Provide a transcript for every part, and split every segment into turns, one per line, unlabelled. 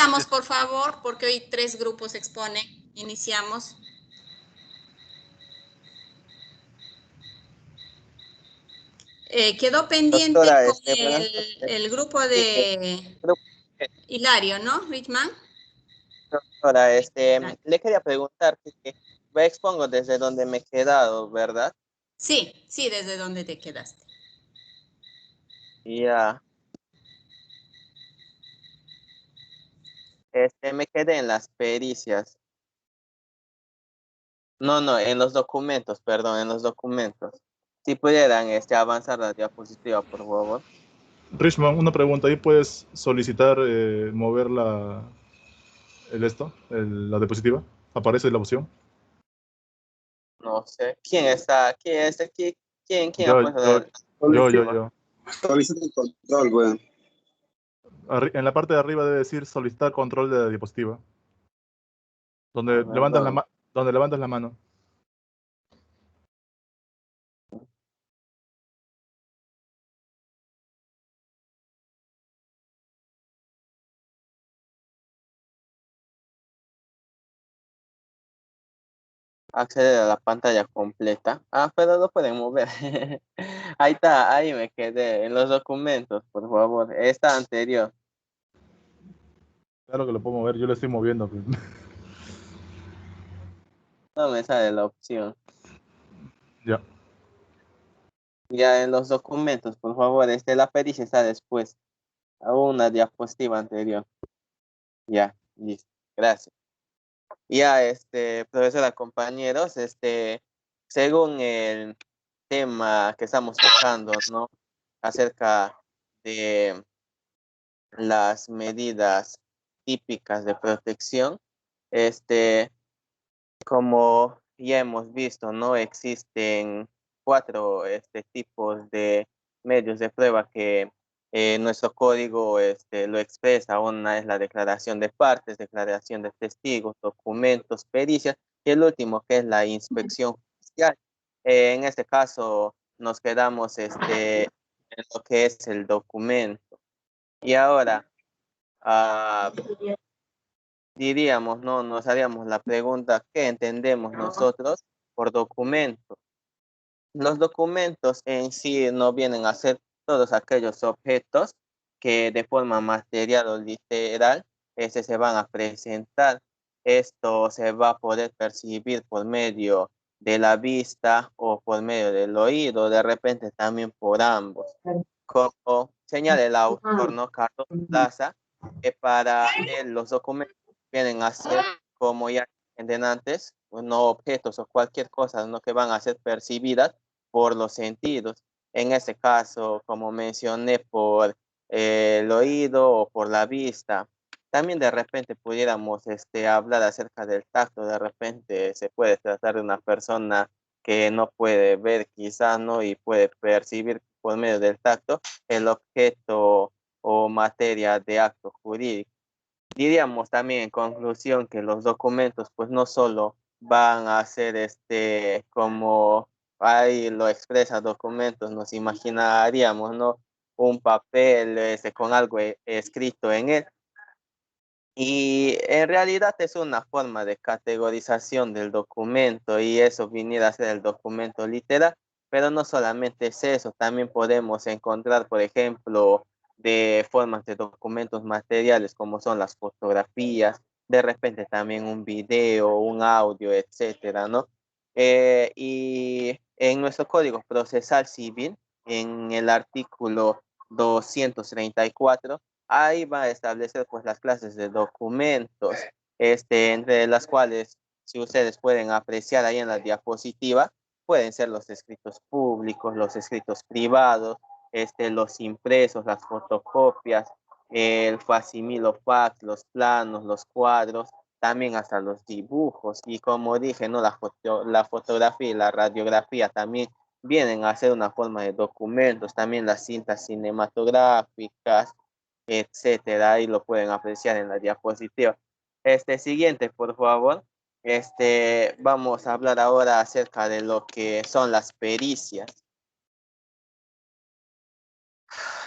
Iniciamos, por favor, porque hoy 3 grupos exponen. Iniciamos. Quedó pendiente
Doctora,
con el grupo de Hilario, ¿no, Richman?
Doctora, le quería preguntar que me expongo desde donde me he quedado, ¿verdad?
Sí, sí, desde donde te quedaste.
Ya. Me quedé en las pericias. No, en los documentos, perdón, en los documentos. Si pudieran avanzar la diapositiva, por favor.
Richman, una pregunta. ¿Ahí puedes solicitar mover la diapositiva? ¿Aparece la opción?
No sé. ¿Quién está? ¿Quién es aquí? ¿Quién ha
Yo.
puesto la
Yo.
Solicita el control, weón.
En la parte de arriba debe decir solicitar control de la diapositiva. Donde levantas la mano.
acceder a la pantalla completa? Ah, pero lo pueden mover. Ahí está, ahí me quedé. En los documentos, por favor. Esta anterior.
Claro que lo puedo mover, yo lo estoy moviendo.
No me sale la opción.
Ya.
Ya en los documentos, por favor. La pericia está después. A una diapositiva anterior. Ya, listo. Gracias. Ya, profesora, compañeros, según el tema que estamos tocando, ¿no? Acerca de las medidas típicas de protección, como ya hemos visto, ¿no? Existen 4 tipos de medios de prueba que nuestro código lo expresa. Una es la declaración de partes, declaración de testigos, documentos, pericias, y el último que es la inspección judicial. En este caso nos quedamos en lo que es el documento. Y ahora, diríamos, ¿no? Nos haríamos la pregunta, ¿qué entendemos nosotros por documento? Los documentos en sí no vienen a ser todos aquellos objetos que de forma material o literal se van a presentar. Esto se va a poder percibir por medio de la vista o por medio del oído, de repente también por ambos. Como señala el autor, ¿no? Carlos Plaza, que para él los documentos vienen a ser, como ya entienden antes, no objetos o cualquier cosa, ¿no? Que van a ser percibidas por los sentidos. En este caso, como mencioné, por el oído o por la vista. También de repente pudiéramos hablar acerca del tacto. De repente se puede tratar de una persona que no puede ver quizás, ¿no? Y puede percibir por medio del tacto el objeto o materia de acto jurídico. Diríamos también en conclusión que los documentos pues no solo van a ser como ahí lo expresa documentos, nos imaginaríamos, ¿no? Un papel con algo escrito en él. Y en realidad es una forma de categorización del documento, y eso viniera a ser el documento literal, pero no solamente es eso, también podemos encontrar, por ejemplo, de formas de documentos materiales como son las fotografías, de repente también un video, un audio, etcétera, ¿no? Y en nuestro Código Procesal Civil, en el artículo 234, ahí va a establecer pues las clases de documentos, entre las cuales, si ustedes pueden apreciar ahí en la diapositiva, pueden ser los escritos públicos, los escritos privados, los impresos, las fotocopias, el facsimilo fax, los planos, los cuadros, también hasta los dibujos. Y como dije, ¿no? La fotografía y la radiografía también vienen a ser una forma de documentos, también las cintas cinematográficas, etcétera. Ahí lo pueden apreciar en la diapositiva. Siguiente, por favor. Vamos a hablar ahora acerca de lo que son las pericias.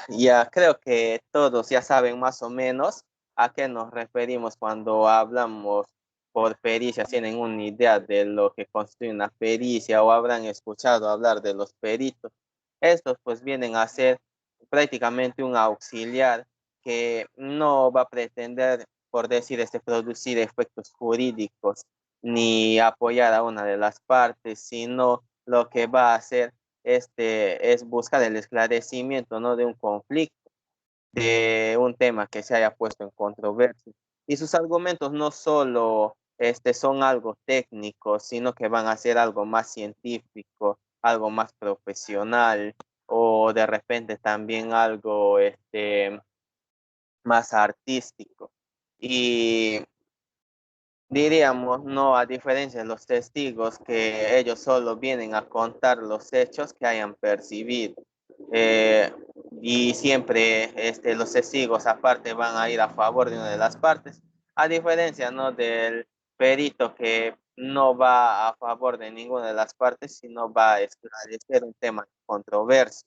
Ya creo que todos ya saben más o menos ¿A qué nos referimos cuando hablamos por pericia? ¿Tienen una idea de lo que constituye una pericia o habrán escuchado hablar de los peritos? Estos pues vienen a ser prácticamente un auxiliar que no va a pretender, por decir, producir efectos jurídicos ni apoyar a una de las partes, sino lo que va a hacer es buscar el esclarecimiento, ¿no?, de un conflicto, de un tema que se haya puesto en controversia. Y sus argumentos no solo son algo técnico, sino que van a ser algo más científico, algo más profesional, o de repente también algo más artístico. Y diríamos, no, a diferencia de los testigos, que ellos solo vienen a contar los hechos que hayan percibido. Y siempre los testigos aparte van a ir a favor de una de las partes, a diferencia, ¿no?, del perito, que no va a favor de ninguna de las partes, sino va a esclarecer un tema controverso.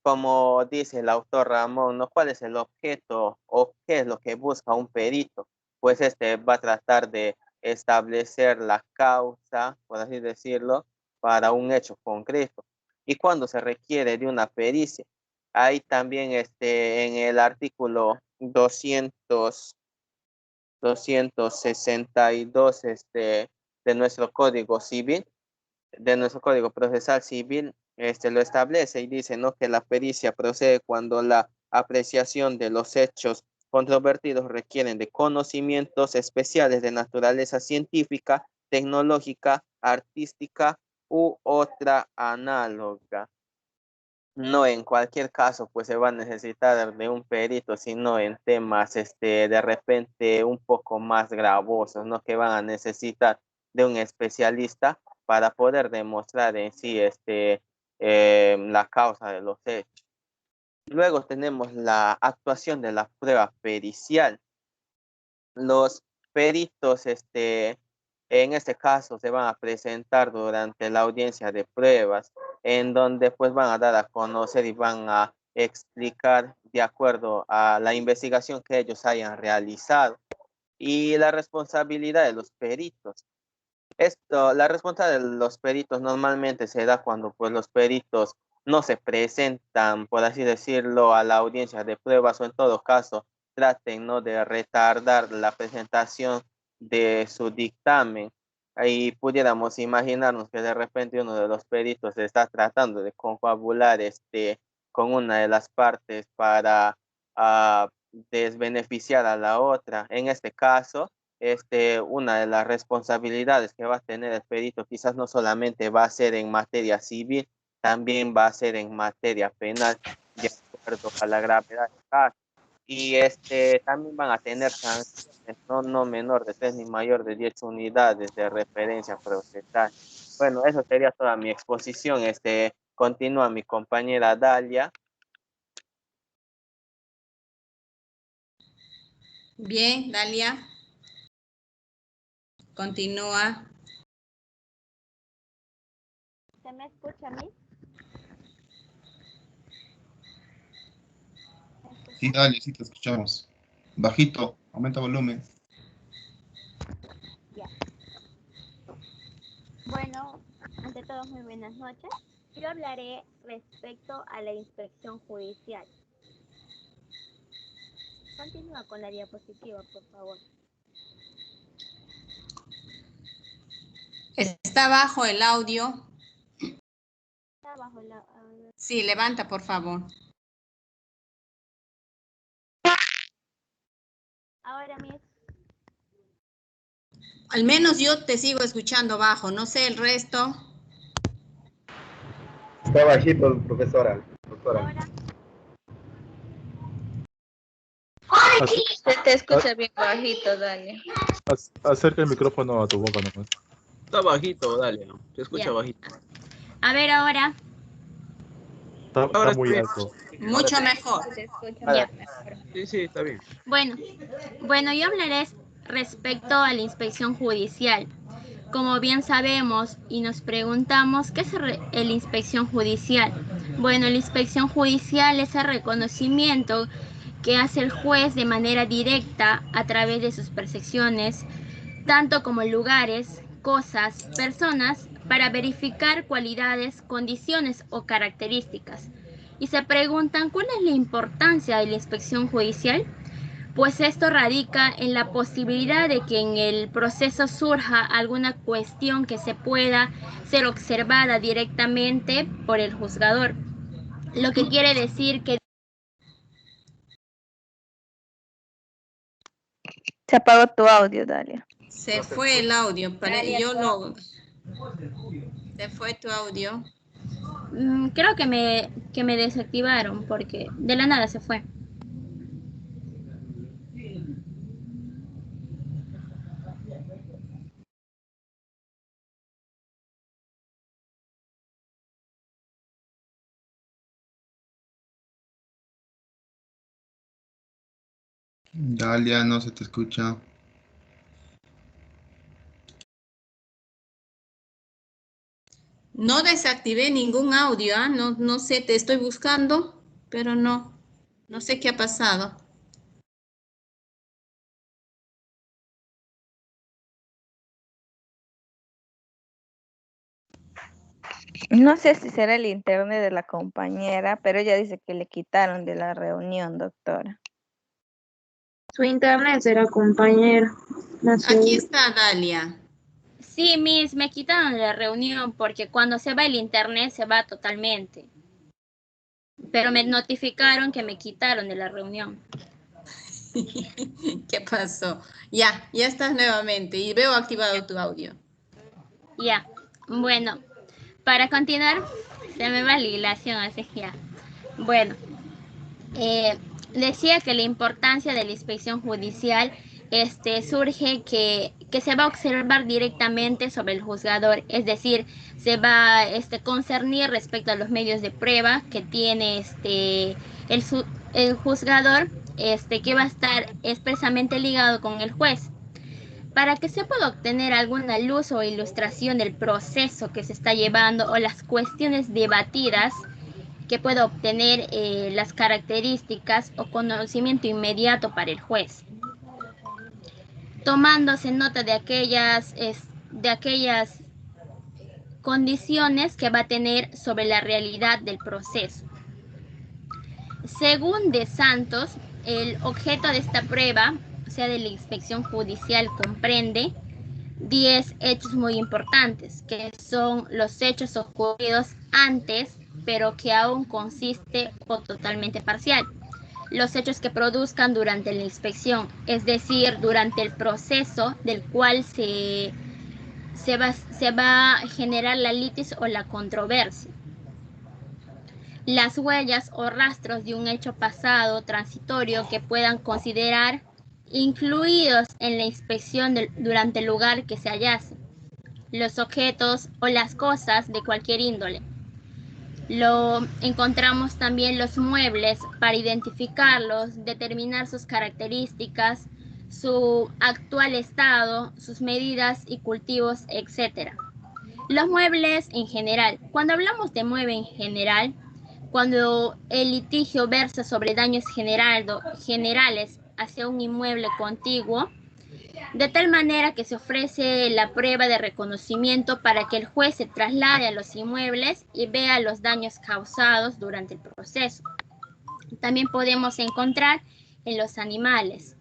Como dice el autor Ramón, ¿no?, ¿cuál es el objeto o qué es lo que busca un perito? Pues va a tratar de establecer la causa, por así decirlo, para un hecho concreto. Y cuando se requiere de una pericia, ahí también en el artículo 262 de nuestro Código Civil, de nuestro Código Procesal Civil, lo establece y dice, ¿no?, que la pericia procede cuando la apreciación de los hechos controvertidos requieren de conocimientos especiales de naturaleza científica, tecnológica, artística u otra análoga. No en cualquier caso pues se va a necesitar de un perito, sino en temas de repente un poco más gravosos, ¿no?, que van a necesitar de un especialista para poder demostrar en sí la causa de los hechos. Luego tenemos la actuación de la prueba pericial. Los peritos en este caso se van a presentar durante la audiencia de pruebas, en donde pues van a dar a conocer y van a explicar de acuerdo a la investigación que ellos hayan realizado y la responsabilidad de los peritos. La responsabilidad de los peritos normalmente se da cuando pues los peritos no se presentan, por así decirlo, a la audiencia de pruebas, o en todo caso traten, ¿no?, de retardar la presentación de su dictamen. Ahí pudiéramos imaginarnos que de repente uno de los peritos está tratando de confabular con una de las partes para desbeneficiar a la otra. En este caso, una de las responsabilidades que va a tener el perito quizás no solamente va a ser en materia civil, también va a ser en materia penal, de acuerdo a la gravedad del caso. Y también van a tener sanciones, no menor de 3 ni mayor de 10 unidades de referencia procesal. Bueno, eso sería toda mi exposición. Continúa mi compañera Dalia.
Bien, Dalia. Continúa.
¿Se me escucha a mí?
Sí, dale, sí te escuchamos. Bajito, aumenta volumen.
Ya. Bueno, ante todo, muy buenas noches. Yo hablaré respecto a la inspección judicial. Continúa con la diapositiva, por favor.
Está bajo el audio.
Está bajo la...
Sí, levanta, por favor.
Ahora mismo.
Al menos yo te sigo escuchando bajo, no sé el resto.
Está bajito, profesora. Doctora.
Ahora.
Se te escucha bien bajito, Dalia.
Acerca el micrófono a tu boca nomás.
Está bajito, Dalia. Se escucha
Ya.
bajito.
A ver, ahora.
Está muy alto.
Mucho mejor.
Se escucha
Ya.
mejor.
Sí, está bien.
Bueno, yo hablaré respecto a la inspección judicial. como bien sabemos y nos preguntamos, ¿qué es la inspección judicial? Bueno, la inspección judicial es el reconocimiento que hace el juez de manera directa a través de sus percepciones, tanto como lugares, cosas, personas, para verificar cualidades, condiciones o características. Y se preguntan, ¿cuál es la importancia de la inspección judicial? Pues esto radica en la posibilidad de que en el proceso surja alguna cuestión que se pueda ser observada directamente por el juzgador. Lo que quiere decir que...
Se apagó tu audio, Dalia.
Se fue el audio. Se fue tu audio.
Creo que me desactivaron porque de la nada se fue.
Dalia, no se te escucha.
No desactivé ningún audio, ¿ah? No sé, te estoy buscando, pero no sé qué ha pasado.
No sé si será el internet de la compañera, pero ella dice que le quitaron de la reunión, doctora.
Su internet será, compañera.
Aquí está Dalia.
Sí, Miss, me quitaron de la reunión porque cuando se va el internet se va totalmente. Pero me notificaron que me quitaron de la reunión.
¿Qué pasó? Ya estás nuevamente y veo activado tu audio.
Ya, bueno, para continuar, se me va la hilación, así que ya. Bueno, decía que la importancia de la inspección judicial surge que se va a observar directamente sobre el juzgador, es decir, se va a concernir respecto a los medios de prueba que tiene el juzgador, que va a estar expresamente ligado con el juez. Para que se pueda obtener alguna luz o ilustración del proceso que se está llevando o las cuestiones debatidas, que pueda obtener las características o conocimiento inmediato para el juez, tomándose nota de aquellas condiciones que va a tener sobre la realidad del proceso. Según De Santos, el objeto de esta prueba, o sea, de la inspección judicial, comprende 10 hechos muy importantes, que son los hechos ocurridos antes, pero que aún consiste o totalmente parcial. Los hechos que produzcan durante la inspección, es decir, durante el proceso del cual se va a generar la litis o la controversia. Las huellas o rastros de un hecho pasado transitorio que puedan considerar incluidos en la inspección durante el lugar que se hallase. Los objetos o las cosas de cualquier índole. Lo encontramos también los muebles para identificarlos, determinar sus características, su actual estado, sus medidas y cultivos, etc. Los muebles en general. Cuando hablamos de mueble en general, cuando el litigio versa sobre daños generales hacia un inmueble contiguo, de tal manera que se ofrece la prueba de reconocimiento para que el juez se traslade a los inmuebles y vea los daños causados durante el proceso. También podemos encontrar en los animales.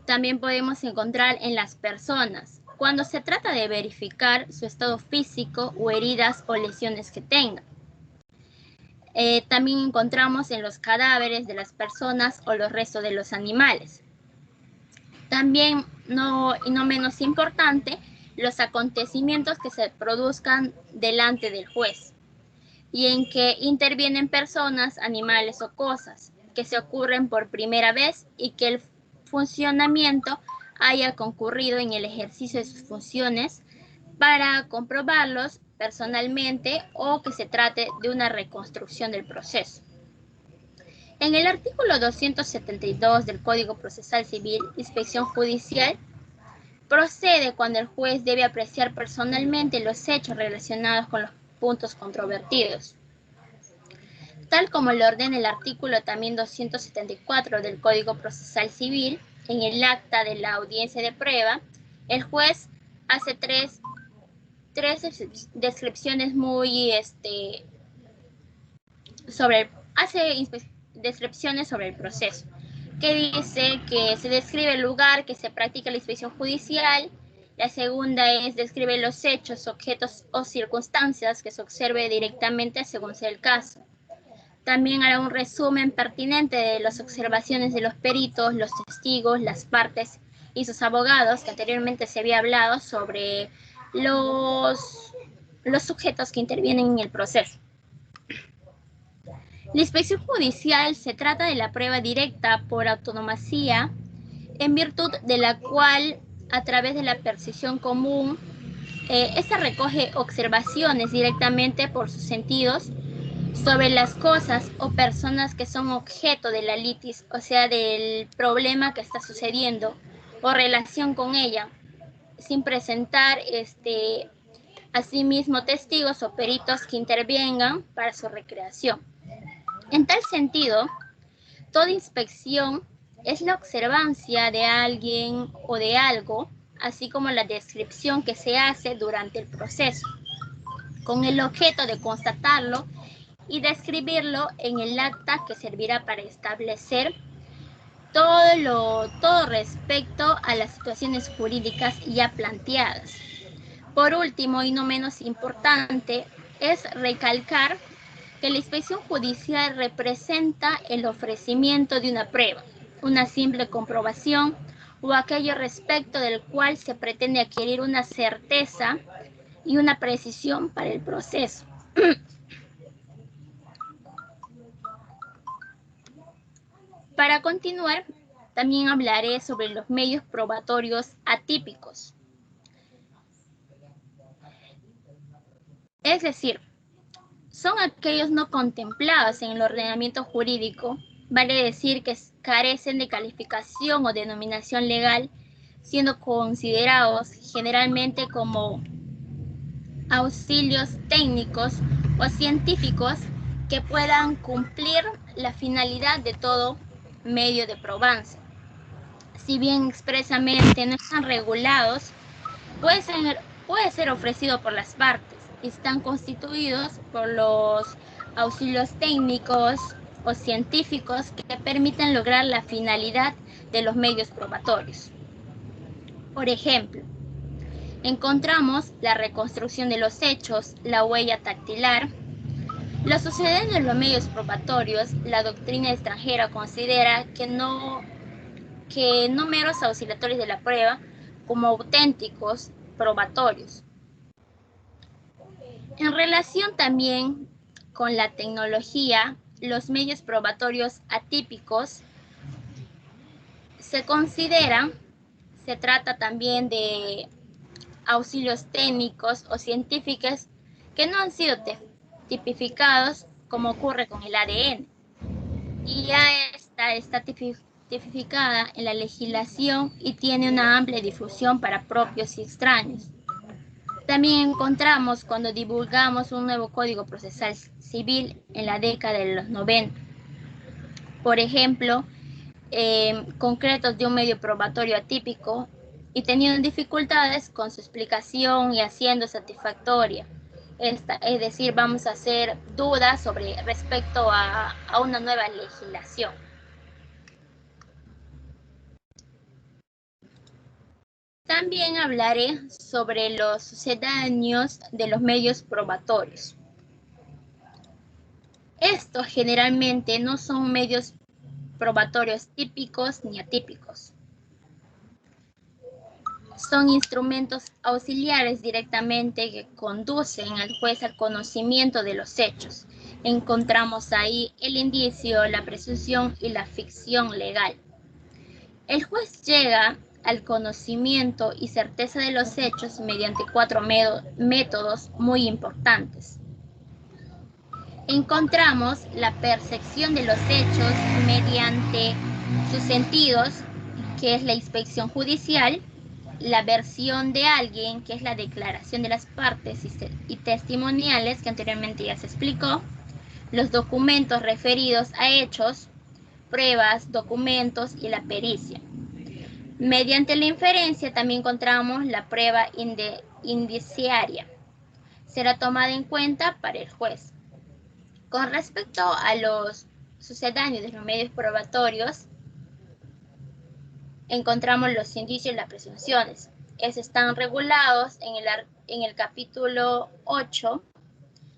También podemos encontrar en las personas, cuando se trata de verificar su estado físico o heridas o lesiones que tengan. También encontramos en los cadáveres de las personas o los restos de los animales. También, no menos importante, los acontecimientos que se produzcan delante del juez y en que intervienen personas, animales o cosas que se ocurren por primera vez y que el funcionamiento haya concurrido en el ejercicio de sus funciones para comprobarlos personalmente o que se trate de una reconstrucción del proceso. En el artículo 272 del Código Procesal Civil, Inspección Judicial, Procede cuando el juez debe apreciar personalmente los hechos relacionados con los puntos controvertidos. Tal como lo ordena el artículo también 274 del Código Procesal Civil, en el acta de la audiencia de prueba, el juez hace tres descripciones muy descripciones sobre el proceso, que dice que se describe el lugar que se practica la inspección judicial. La segunda es describe los hechos, objetos o circunstancias que se observe directamente según sea el caso. También hará un resumen pertinente de las observaciones de los peritos, los testigos, las partes y sus abogados, que anteriormente se había hablado sobre los sujetos que intervienen en el proceso. La inspección judicial se trata de la prueba directa por autonomía, en virtud de la cual, a través de la percepción común, esta recoge observaciones directamente por sus sentidos sobre las cosas o personas que son objeto de la litis, o sea, del problema que está sucediendo o relación con ella, sin presentar asimismo testigos o peritos que intervengan para su recreación. En tal sentido, toda inspección es la observancia de alguien o de algo, así como la descripción que se hace durante el proceso, con el objeto de constatarlo y describirlo en el acta que servirá para establecer todo respecto a las situaciones jurídicas ya planteadas. Por último, y no menos importante, es recalcar que la inspección judicial representa el ofrecimiento de una prueba, una simple comprobación o aquello respecto del cual se pretende adquirir una certeza y una precisión para el proceso. Para continuar, también hablaré sobre los medios probatorios atípicos. Es decir, son aquellos no contemplados en el ordenamiento jurídico, vale decir que carecen de calificación o denominación legal, siendo considerados generalmente como auxilios técnicos o científicos que puedan cumplir la finalidad de todo medio de probancia. Si bien expresamente no están regulados, puede ser ofrecido por las partes y están constituidos por los auxilios técnicos o científicos que permiten lograr la finalidad de los medios probatorios. Por ejemplo, encontramos la reconstrucción de los hechos, la huella dactilar. Lo sucedido en los medios probatorios, la doctrina extranjera considera que no meros auxiliares de la prueba como auténticos probatorios. En relación también con la tecnología, los medios probatorios atípicos se trata también de auxilios técnicos o científicos que no han sido tipificados como ocurre con el ADN. Y ya está tipificada en la legislación y tiene una amplia difusión para propios y extraños. También encontramos cuando divulgamos un nuevo Código Procesal Civil en la década de los 90. Por ejemplo, concretos de un medio probatorio atípico y teniendo dificultades con su explicación y haciendo satisfactoria. Es decir, vamos a hacer dudas respecto a una nueva legislación. También hablaré sobre los sucedáneos de los medios probatorios. Estos generalmente no son medios probatorios típicos ni atípicos. Son instrumentos auxiliares directamente que conducen al juez al conocimiento de los hechos. Encontramos ahí el indicio, la presunción y la ficción legal. El juez llega al conocimiento y certeza de los hechos mediante 4 métodos muy importantes. Encontramos la percepción de los hechos mediante sus sentidos, que es la inspección judicial, la versión de alguien, que es la declaración de las partes y testimoniales, que anteriormente ya se explicó, los documentos referidos a hechos, pruebas, documentos y la pericia. Mediante la inferencia también encontramos la prueba indiciaria. Será tomada en cuenta para el juez. Con respecto a los sucedáneos de los medios probatorios, encontramos los indicios y las presunciones. Estos están regulados en el capítulo 8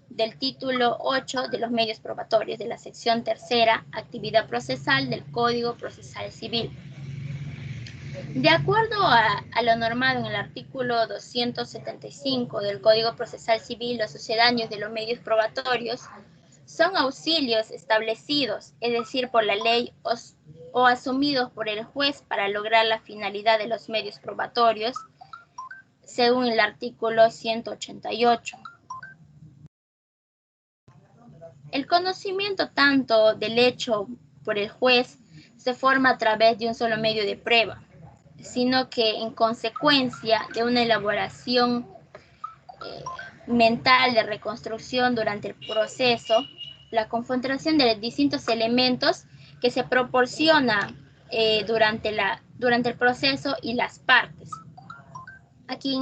del título 8 de los medios probatorios de la sección tercera, actividad procesal del Código Procesal Civil. De acuerdo a lo normado en el artículo 275 del Código Procesal Civil, los sucedáneos de los medios probatorios son auxilios establecidos, es decir, por la ley o asumidos por el juez para lograr la finalidad de los medios probatorios, según el artículo 188. El conocimiento tanto del hecho por el juez se forma a través de un solo medio de prueba, sino que en consecuencia de una elaboración mental de reconstrucción durante el proceso, la confrontación de los distintos elementos que se proporciona durante el proceso y las partes. Aquí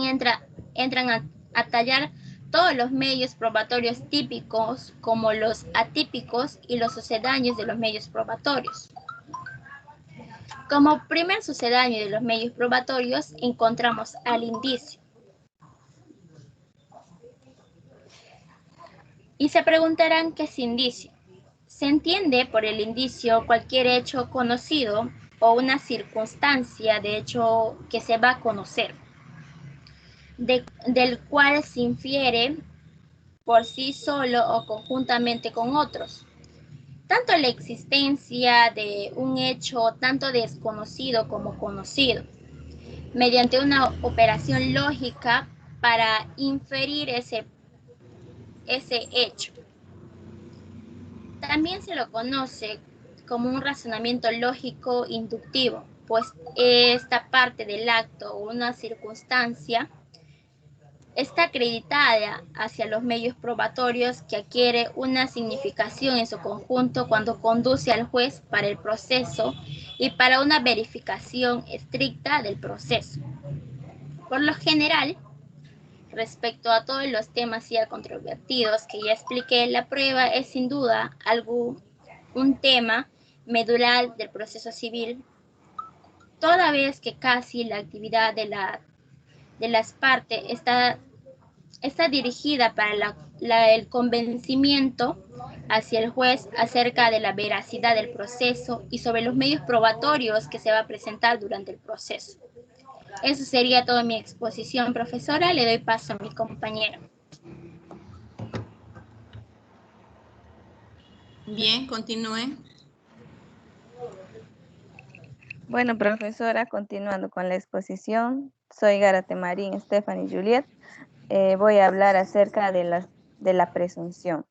entran a tallar todos los medios probatorios típicos como los atípicos y los sucedáneos de los medios probatorios. Como primer sucedáneo de los medios probatorios encontramos al indicio. Y se preguntarán qué es indicio. Se entiende por el indicio cualquier hecho conocido o una circunstancia de hecho que se va a conocer, del cual se infiere por sí solo o conjuntamente con otros. Tanto la existencia de un hecho tanto desconocido como conocido, mediante una operación lógica para inferir ese hecho. También se lo conoce como un razonamiento lógico inductivo, pues esta parte del acto o una circunstancia está acreditada hacia los medios probatorios que adquiere una significación en su conjunto cuando conduce al juez para el proceso y para una verificación estricta del proceso. Por lo general, respecto a todos los temas ya controvertidos que ya expliqué, la prueba es sin duda un tema medular del proceso civil, toda vez que casi la actividad de las partes está dirigida para el convencimiento hacia el juez acerca de la veracidad del proceso y sobre los medios probatorios que se va a presentar durante el proceso. Eso sería toda mi exposición, profesora. Le doy paso a mi compañera.
Bien, continúe.
Bueno, profesora, continuando con la exposición, soy Gárate Marín Stephanie Juliet. Voy a hablar acerca de la presunción.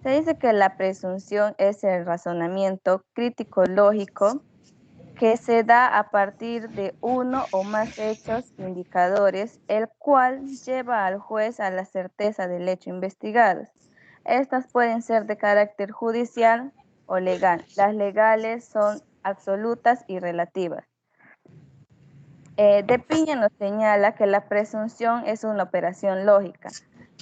Se dice que la presunción es el razonamiento crítico lógico que se da a partir de uno o más hechos indicadores, el cual lleva al juez a la certeza del hecho investigado. Estas pueden ser de carácter judicial o legal. Las legales son absolutas y relativas. De Piña nos señala que la presunción es una operación lógica.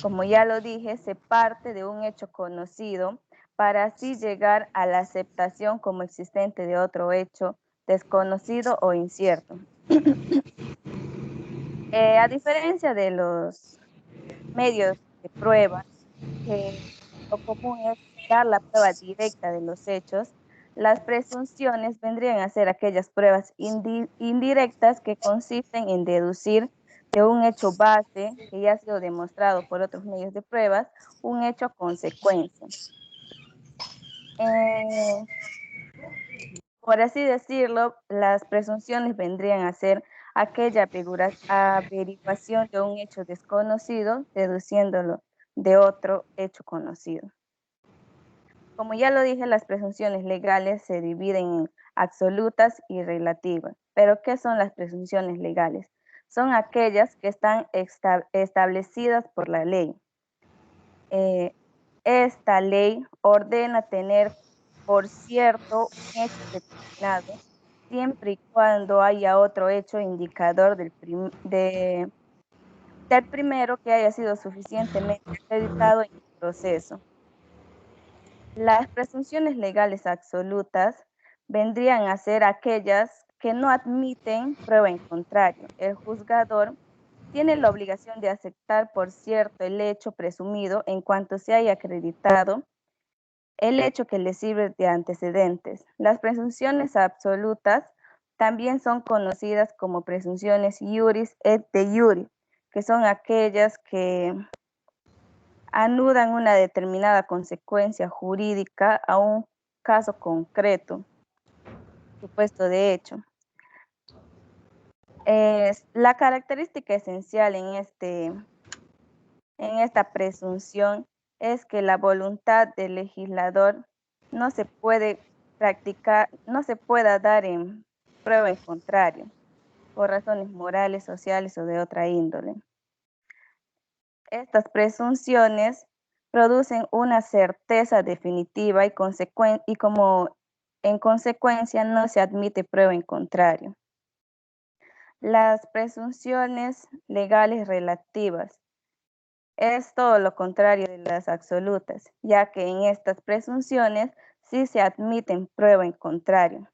Como ya lo dije, se parte de un hecho conocido para así llegar a la aceptación como existente de otro hecho desconocido o incierto. A diferencia de los medios de prueba, que lo común es dar la prueba directa de los hechos, las presunciones vendrían a ser aquellas pruebas indirectas que consisten en deducir de un hecho base que ya ha sido demostrado por otros medios de pruebas, un hecho consecuencia. Por así decirlo, las presunciones vendrían a ser aquella averiguación de un hecho desconocido, deduciéndolo de otro hecho conocido. Como ya lo dije, las presunciones legales se dividen en absolutas y relativas. Pero, ¿qué son las presunciones legales? Son aquellas que están establecidas por la ley. Esta ley ordena tener por cierto un hecho determinado, siempre y cuando haya otro hecho indicador del primero que haya sido suficientemente acreditado en el proceso. Las presunciones legales absolutas vendrían a ser aquellas que no admiten prueba en contrario. El juzgador tiene la obligación de aceptar por cierto el hecho presumido en cuanto se haya acreditado el hecho que le sirve de antecedentes. Las presunciones absolutas también son conocidas como presunciones iuris et de iure, que son aquellas que anudan una determinada consecuencia jurídica a un caso concreto, supuesto de hecho. La característica esencial en esta presunción es que la voluntad del legislador no se puede practicar, no se pueda dar en prueba en contrario, por razones morales, sociales o de otra índole. Estas presunciones producen una certeza definitiva y como en consecuencia no se admite prueba en contrario. Las presunciones legales relativas es todo lo contrario de las absolutas, ya que en estas presunciones sí se admiten prueba en contrario.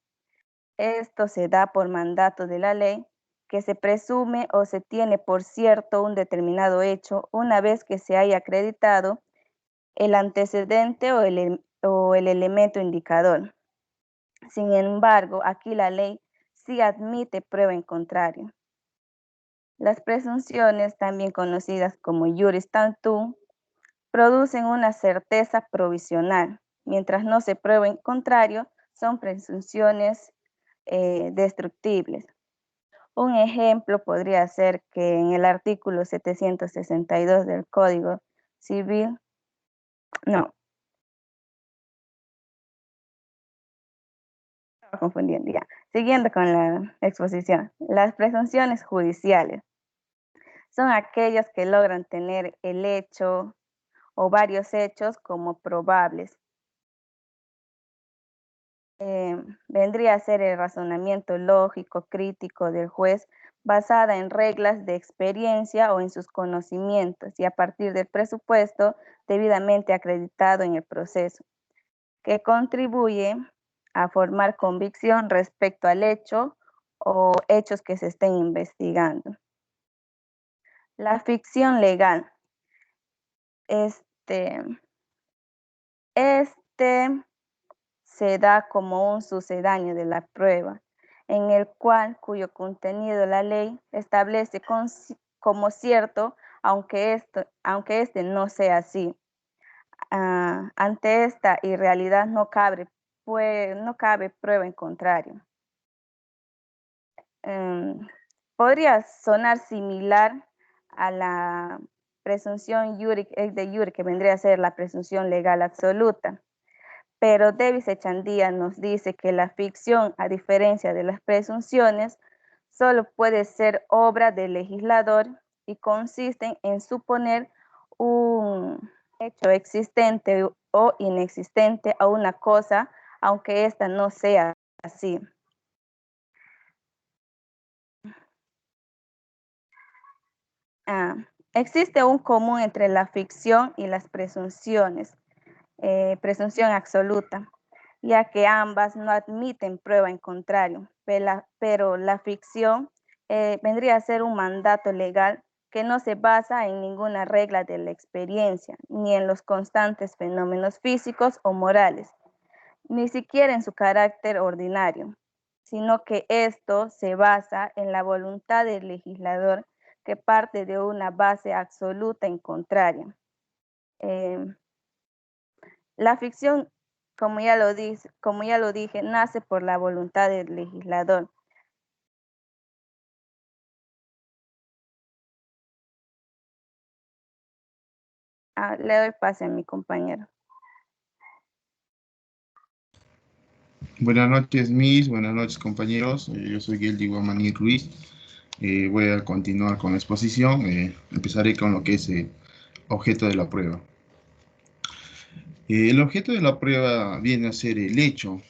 Esto se da por mandato de la ley, que se presume o se tiene por cierto un determinado hecho una vez que se haya acreditado el antecedente o el elemento indicador. Sin embargo, aquí la ley sí admite prueba en contrario. Las presunciones, también conocidas como iuris tantum, producen una certeza provisional. Mientras no se pruebe en contrario, son presunciones destructibles. Un ejemplo podría ser que en el artículo 762 del Código Civil, confundiendo ya. Siguiendo con la exposición, las presunciones judiciales son aquellas que logran tener el hecho o varios hechos como probables. Vendría a ser el razonamiento lógico, crítico del juez basada en reglas de experiencia o en sus conocimientos y a partir del presupuesto debidamente acreditado en el proceso, que contribuye a formar convicción respecto al hecho o hechos que se estén investigando. La ficción legal. Este se da como un sucedáneo de la prueba, en el cuyo contenido la ley establece como cierto, aunque este no sea así. Ante esta irrealidad no cabe prueba en contrario. Podría sonar similar a la presunción de iure, que vendría a ser la presunción legal absoluta. Pero Davis Echandía nos dice que la ficción, a diferencia de las presunciones, solo puede ser obra del legislador y consiste en suponer un hecho existente o inexistente a una cosa, aunque ésta no sea así. Existe un común entre la ficción y las presunciones, presunción absoluta, ya que ambas no admiten prueba en contrario, pero la ficción vendría a ser un mandato legal que no se basa en ninguna regla de la experiencia, ni en los constantes fenómenos físicos o morales, ni siquiera en su carácter ordinario, sino que esto se basa en la voluntad del legislador que parte de una base absoluta en contraria. La ficción, como ya lo dije, nace por la voluntad del legislador. Le doy pase a mi compañero.
Buenas noches, Miss. Buenas noches, compañeros. Yo soy Geldi Guamaní Ruiz. Voy a continuar con la exposición. Empezaré con lo que es objeto de la prueba. El objeto de la prueba viene a ser el hecho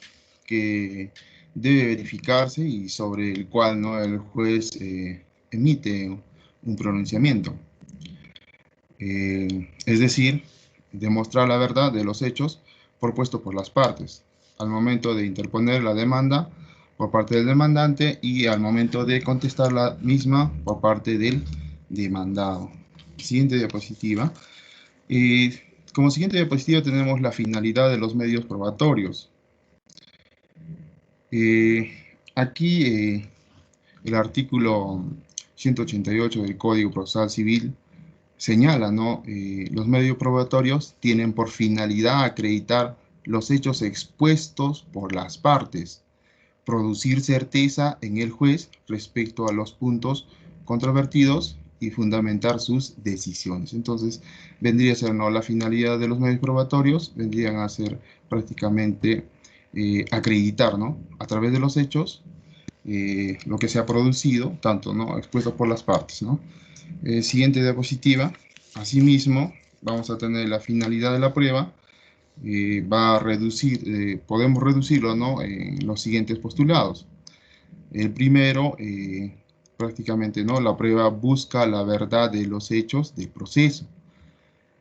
que debe verificarse y sobre el cual, ¿no?, el juez emite un pronunciamiento. Es decir, demostrar la verdad de los hechos propuestos por las partes al momento de interponer la demanda por parte del demandante y al momento de contestar la misma por parte del demandado. Siguiente diapositiva. Como siguiente diapositiva tenemos la finalidad de los medios probatorios. Aquí el artículo 188 del Código Procesal Civil señala, ¿no? Los medios probatorios tienen por finalidad acreditar los hechos expuestos por las partes, producir certeza en el juez respecto a los puntos controvertidos y fundamentar sus decisiones. Entonces, vendría a ser, ¿no?, la finalidad de los medios probatorios, vendrían a ser prácticamente acreditar, ¿no?, a través de los hechos lo que se ha producido, tanto, ¿no?, expuesto por las partes, ¿no? Siguiente diapositiva. Asimismo, vamos a tener la finalidad de la prueba. Va a reducir, podemos reducirlo, ¿no?, en los siguientes postulados. El primero, prácticamente, ¿no?, la prueba busca la verdad de los hechos del proceso.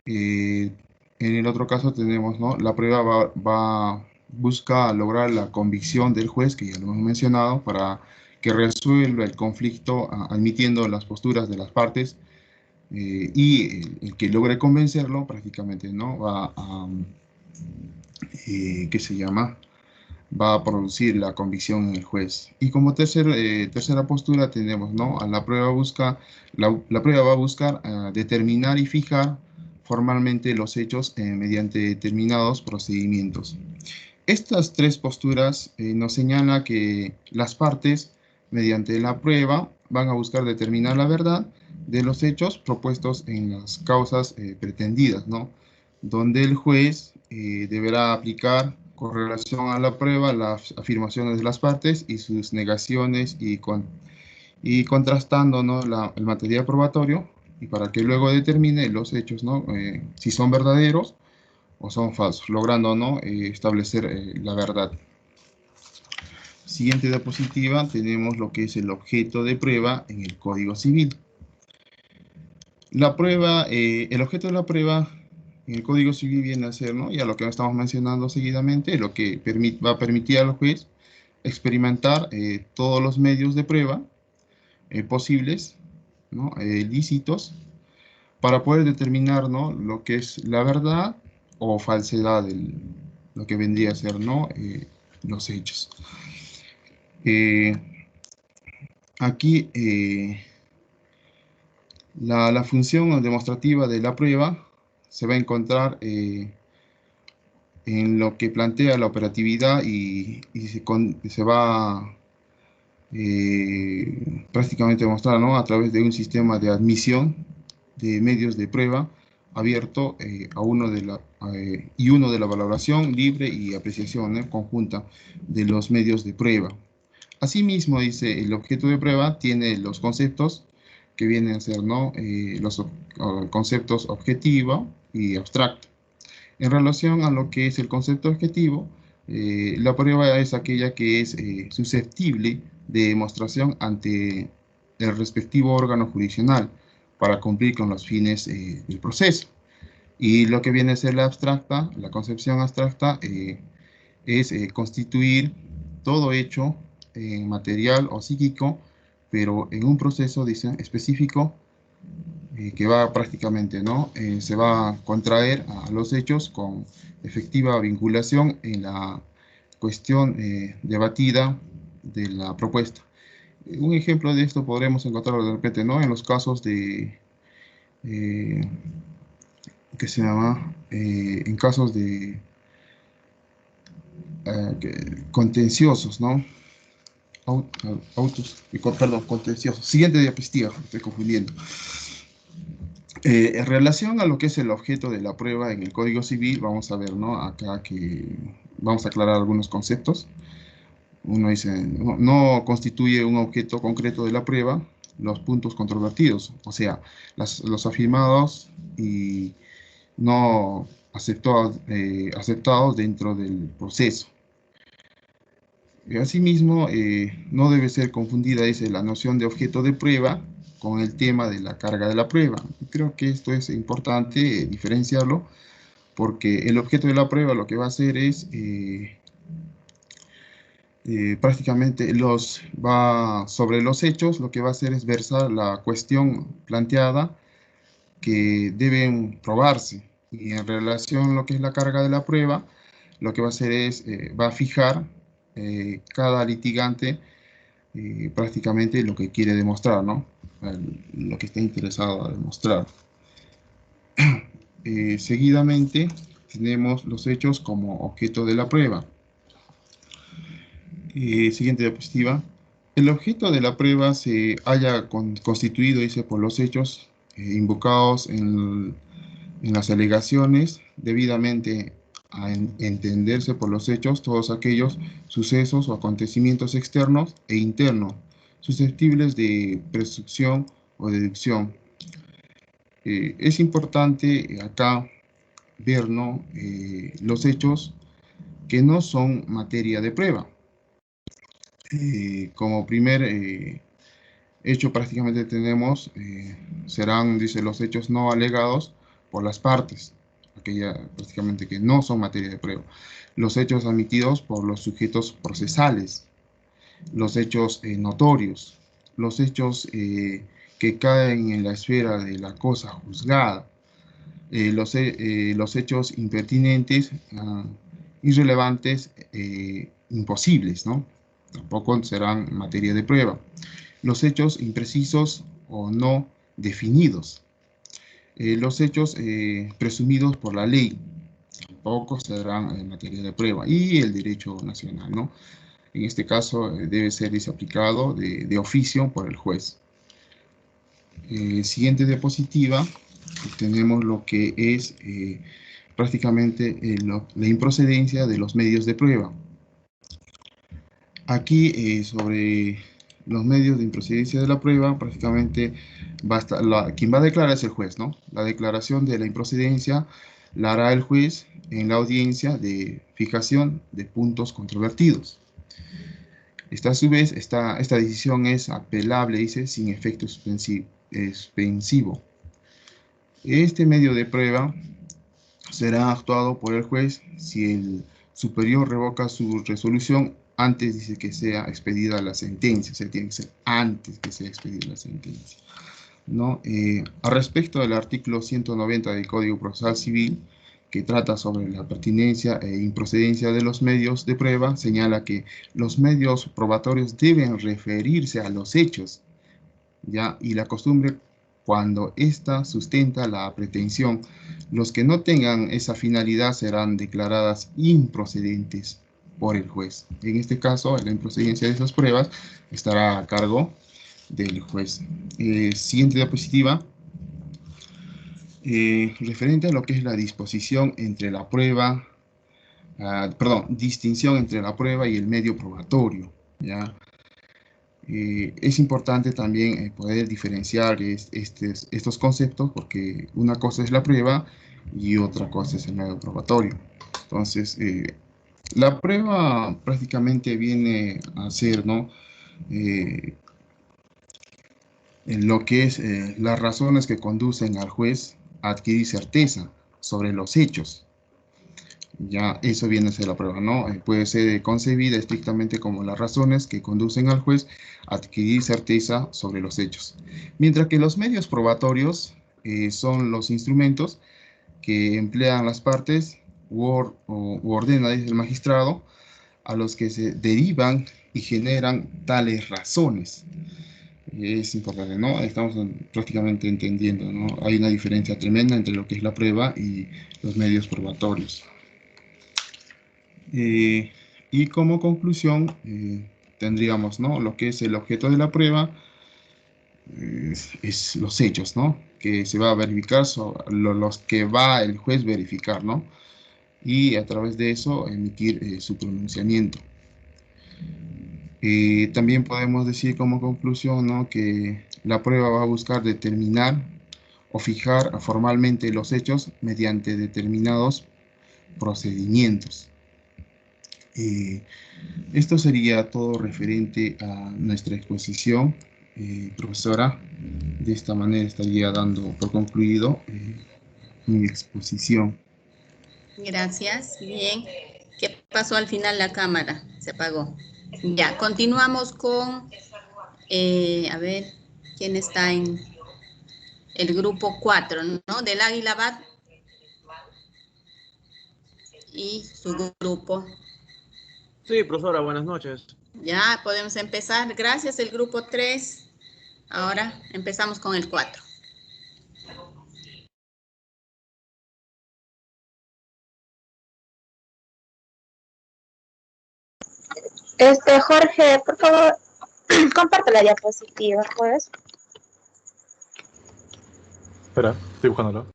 En el otro caso tenemos, ¿no?, la prueba busca lograr la convicción del juez, que ya lo hemos mencionado, para que resuelva el conflicto admitiendo las posturas de las partes, y el que logre convencerlo prácticamente, ¿no?, va a va a producir la convicción en el juez. Y como tercera postura tenemos, ¿no?, a la prueba va a buscar determinar y fijar formalmente los hechos mediante determinados procedimientos. Estas tres posturas nos señalan que las partes, mediante la prueba, van a buscar determinar la verdad de los hechos propuestos en las causas pretendidas, ¿no?, donde el juez deberá aplicar con relación a la prueba las afirmaciones de las partes y sus negaciones y contrastando, ¿no?, el material probatorio, y para que luego determine los hechos, ¿no?, si son verdaderos o son falsos, logrando, ¿no?, establecer la verdad. Siguiente diapositiva, tenemos lo que es el objeto de prueba en el Código Civil. La prueba, el objeto de la prueba en el Código Civil viene a ser, ¿no?, ya lo que estamos mencionando seguidamente, lo que va a permitir al juez experimentar todos los medios de prueba posibles, ¿no?, lícitos, para poder determinar, ¿no?, lo que es la verdad o falsedad de lo que vendría a ser, ¿no?, los hechos. Aquí la función demostrativa de la prueba se va a encontrar en lo que plantea la operatividad y se va a prácticamente demostrar, ¿no?, a través de un sistema de admisión de medios de prueba abierto uno de la valoración libre y apreciación conjunta de los medios de prueba. Asimismo, dice, el objeto de prueba tiene los conceptos que vienen a ser, ¿no?, los conceptos objetivo y abstracto. En relación a lo que es el concepto objetivo, la prueba es aquella que es susceptible de demostración ante el respectivo órgano jurisdiccional para cumplir con los fines del proceso. Y lo que viene a ser la abstracta, la concepción abstracta, es constituir todo hecho material o psíquico, pero en un proceso, dicen, específico, que va prácticamente, ¿no?, se va a contraer a los hechos con efectiva vinculación en la cuestión debatida de la propuesta. Un ejemplo de esto podremos encontrarlo de repente, ¿no?, en los casos de, en casos de contenciosos, ¿no? Contenciosos. Siguiente diapositiva, estoy confundiendo. En relación a lo que es el objeto de la prueba en el Código Civil, vamos a ver, ¿no?, acá que vamos a aclarar algunos conceptos. Uno dice, no constituye un objeto concreto de la prueba los puntos controvertidos, o sea, los afirmados y no aceptados dentro del proceso. Asimismo, no debe ser confundida, dice, la noción de objeto de prueba con el tema de la carga de la prueba. Creo que esto es importante diferenciarlo, porque el objeto de la prueba lo que va a hacer es prácticamente sobre los hechos, lo que va a hacer es versar la cuestión planteada que deben probarse. Y en relación a lo que es la carga de la prueba, lo que va a hacer es, va a fijar cada litigante prácticamente lo que quiere demostrar, ¿no? Lo que está interesado a demostrar. Seguidamente tenemos los hechos como objeto de la prueba. Siguiente diapositiva. El objeto de la prueba se haya constituido, dice, por los hechos invocados en las alegaciones, debidamente a entenderse por los hechos todos aquellos sucesos o acontecimientos externos e internos, susceptibles de presunción o deducción. Es importante acá ver, ¿no? Los hechos que no son materia de prueba. Como primer hecho prácticamente tenemos, serán, dice, los hechos no alegados por las partes, aquella prácticamente que no son materia de prueba. Los hechos admitidos por los sujetos procesales, los hechos notorios, los hechos que caen en la esfera de la cosa juzgada, los hechos impertinentes, irrelevantes, imposibles, ¿no? Tampoco serán materia de prueba. Los hechos imprecisos o no definidos. Los hechos presumidos por la ley tampoco serán materia de prueba. Y el derecho nacional, ¿no? En este caso debe ser aplicado de oficio por el juez. Siguiente diapositiva, tenemos lo que es prácticamente la improcedencia de los medios de prueba. Aquí sobre los medios de improcedencia de la prueba, prácticamente quien va a declarar es el juez, ¿no? La declaración de la improcedencia la hará el juez en la audiencia de fijación de puntos controvertidos. A su vez, esta decisión es apelable, dice, sin efecto suspensivo. Este medio de prueba será actuado por el juez si el superior revoca su resolución antes, dice, que sea expedida la sentencia. O sea, tiene que ser antes que sea expedida la sentencia, ¿no? Al respecto del artículo 190 del Código Procesal Civil, que trata sobre la pertinencia e improcedencia de los medios de prueba, señala que los medios probatorios deben referirse a los hechos, ¿ya? Y la costumbre cuando ésta sustenta la pretensión. Los que no tengan esa finalidad serán declaradas improcedentes por el juez. En este caso, la improcedencia de esas pruebas estará a cargo del juez. Siguiente diapositiva. Referente a lo que es la disposición entre la prueba, distinción entre la prueba y el medio probatorio, ¿ya? Es importante también poder diferenciar estos conceptos, porque una cosa es la prueba y otra cosa es el medio probatorio. Entonces, la prueba prácticamente viene a ser, ¿no? En lo que es las razones que conducen al juez a adquirir certeza sobre los hechos. Ya eso viene a ser la prueba, ¿no? Puede ser concebida estrictamente como las razones que conducen al juez a adquirir certeza sobre los hechos. Mientras que los medios probatorios son los instrumentos que emplean las partes u ordena desde el magistrado a los que se derivan y generan tales razones. Es importante, ¿no? Estamos prácticamente entendiendo, ¿no? Hay una diferencia tremenda entre lo que es la prueba y los medios probatorios. Y como conclusión, tendríamos, ¿no? Lo que es el objeto de la prueba, es los hechos, ¿no? Que se va a verificar, los que va el juez verificar, ¿no? Y a través de eso emitir su pronunciamiento. También podemos decir como conclusión, ¿no?, que la prueba va a buscar determinar o fijar formalmente los hechos mediante determinados procedimientos. Esto sería todo referente a nuestra exposición, profesora. De esta manera estaría dando por concluido mi exposición.
Gracias. Bien. ¿Qué pasó al final? La cámara se apagó. Ya, continuamos con, a ver, ¿quién está en el grupo 4, ¿no? Del Águila Bat y su grupo.
Sí, profesora, buenas noches.
Ya, podemos empezar. Gracias, el grupo 3. Ahora empezamos con el 4.
Jorge, por favor, comparte la diapositiva, ¿puedes?
Espera, estoy buscándolo.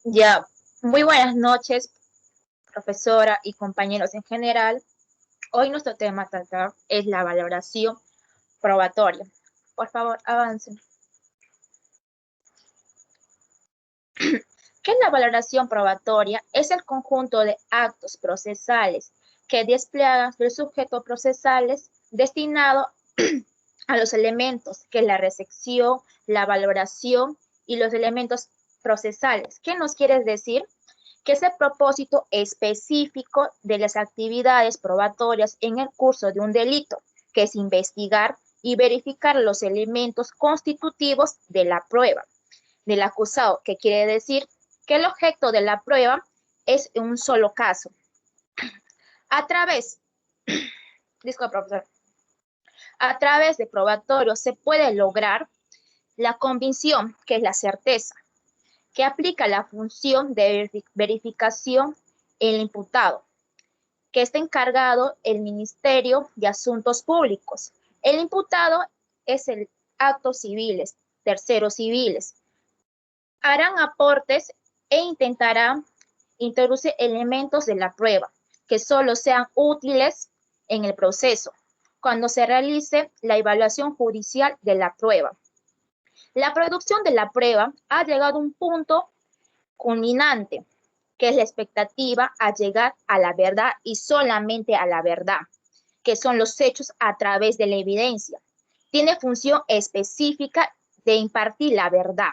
Ya, muy buenas noches, profesora y compañeros en general. Hoy nuestro tema a tratar es la valoración probatoria. Por favor, avancen. ¿Qué es la valoración probatoria? Es el conjunto de actos procesales que despliegan los sujetos procesales destinado a los elementos que es la recepción, la valoración y los elementos procesales. ¿Qué nos quiere decir? Que es el propósito específico de las actividades probatorias en el curso de un delito, que es investigar y verificar los elementos constitutivos de la prueba del acusado, que quiere decir que el objeto de la prueba es un solo caso. A través de probatorio se puede lograr la convicción, que es la certeza, que aplica la función de verificación en el imputado, que está encargado el Ministerio de Asuntos Públicos. El imputado es el actos civiles, terceros civiles. Harán aportes e intentarán introducir elementos de la prueba que solo sean útiles en el proceso, cuando se realice la evaluación judicial de la prueba. La producción de la prueba ha llegado a un punto culminante, que es la expectativa a llegar a la verdad y solamente a la verdad, que son los hechos a través de la evidencia. Tiene función específica de impartir la verdad,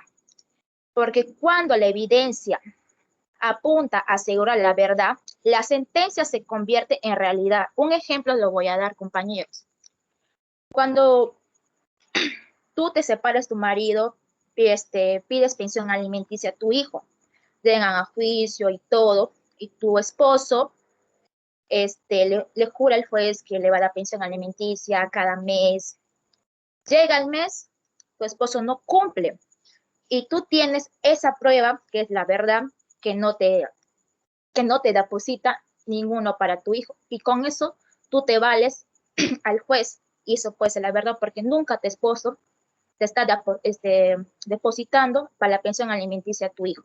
porque cuando la evidencia apunta a asegurar la verdad, la sentencia se convierte en realidad. Un ejemplo lo voy a dar, compañeros. Cuando tú te separas de tu marido, pides pensión alimenticia a tu hijo, llegan a juicio y todo, y tu esposo le jura al juez que le va a dar pensión alimenticia cada mes. Llega el mes, tu esposo no cumple, y tú tienes esa prueba, que es la verdad, que no te deposita ninguno para tu hijo, y con eso tú te vales al juez, y eso puede ser la verdad, porque nunca tu esposo te está depositando para la pensión alimenticia a tu hijo.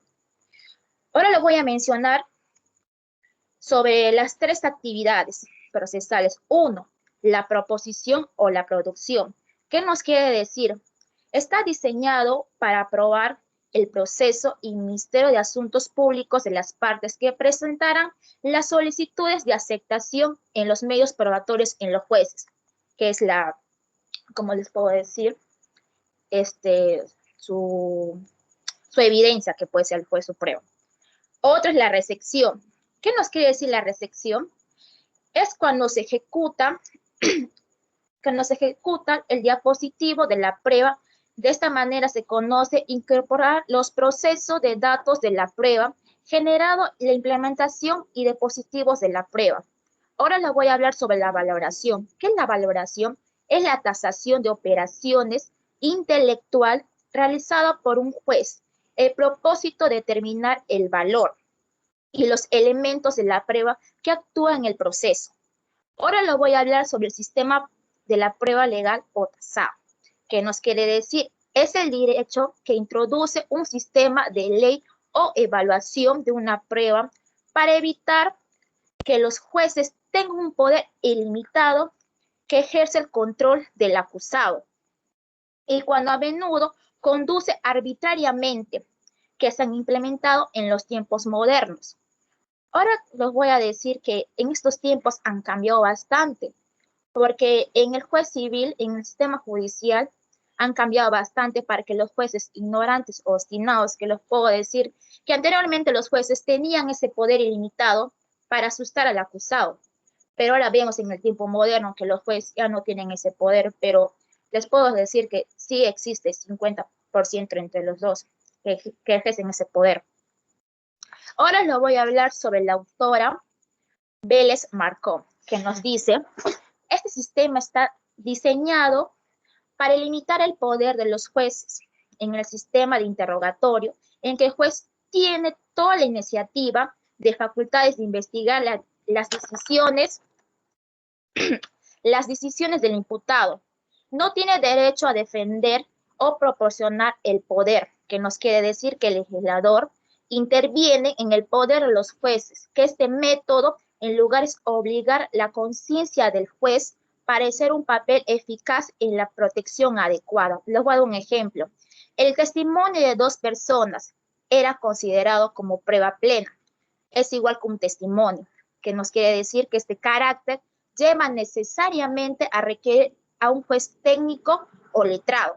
Ahora le voy a mencionar sobre las 3 actividades procesales. 1, la proposición o la producción. ¿Qué nos quiere decir? Está diseñado para aprobar el proceso y Ministerio de Asuntos Públicos de las partes que presentarán las solicitudes de aceptación en los medios probatorios en los jueces, que es la, como les puedo decir, su evidencia, que puede ser el juez supremo. Otro es la recepción. ¿Qué nos quiere decir la recepción? Es cuando se ejecuta el diapositivo de la prueba. De esta manera se conoce incorporar los procesos de datos de la prueba, generado la implementación y dispositivos de la prueba. Ahora les voy a hablar sobre la valoración. ¿Qué es la valoración? Es la tasación de operaciones intelectual realizada por un juez el propósito de determinar el valor y los elementos de la prueba que actúan en el proceso. Ahora les voy a hablar sobre el sistema de la prueba legal o tasado. ¿Qué nos quiere decir? Es el derecho que introduce un sistema de ley o evaluación de una prueba para evitar que los jueces tengan un poder ilimitado que ejerce el control del acusado y cuando a menudo conduce arbitrariamente, que se han implementado en los tiempos modernos. Ahora les voy a decir que en estos tiempos han cambiado bastante, porque en el juez civil, en el sistema judicial, han cambiado bastante para que los jueces ignorantes o obstinados, que los puedo decir, que anteriormente los jueces tenían ese poder ilimitado para asustar al acusado. Pero ahora vemos en el tiempo moderno que los jueces ya no tienen ese poder, pero les puedo decir que sí existe 50% entre los dos que ejercen ese poder. Ahora les voy a hablar sobre la autora Vélez Marcó, que nos dice, este sistema está diseñado para limitar el poder de los jueces en el sistema de interrogatorio, en que el juez tiene toda la iniciativa de facultades de investigar las decisiones del imputado. No tiene derecho a defender o proporcionar el poder, que nos quiere decir que el legislador interviene en el poder de los jueces, que este método, en lugar de obligar la conciencia del juez, para hacer un papel eficaz en la protección adecuada. Les voy a dar un ejemplo. El testimonio de dos personas era considerado como prueba plena. Es igual que un testimonio, que nos quiere decir que este carácter lleva necesariamente a requerir a un juez técnico o letrado,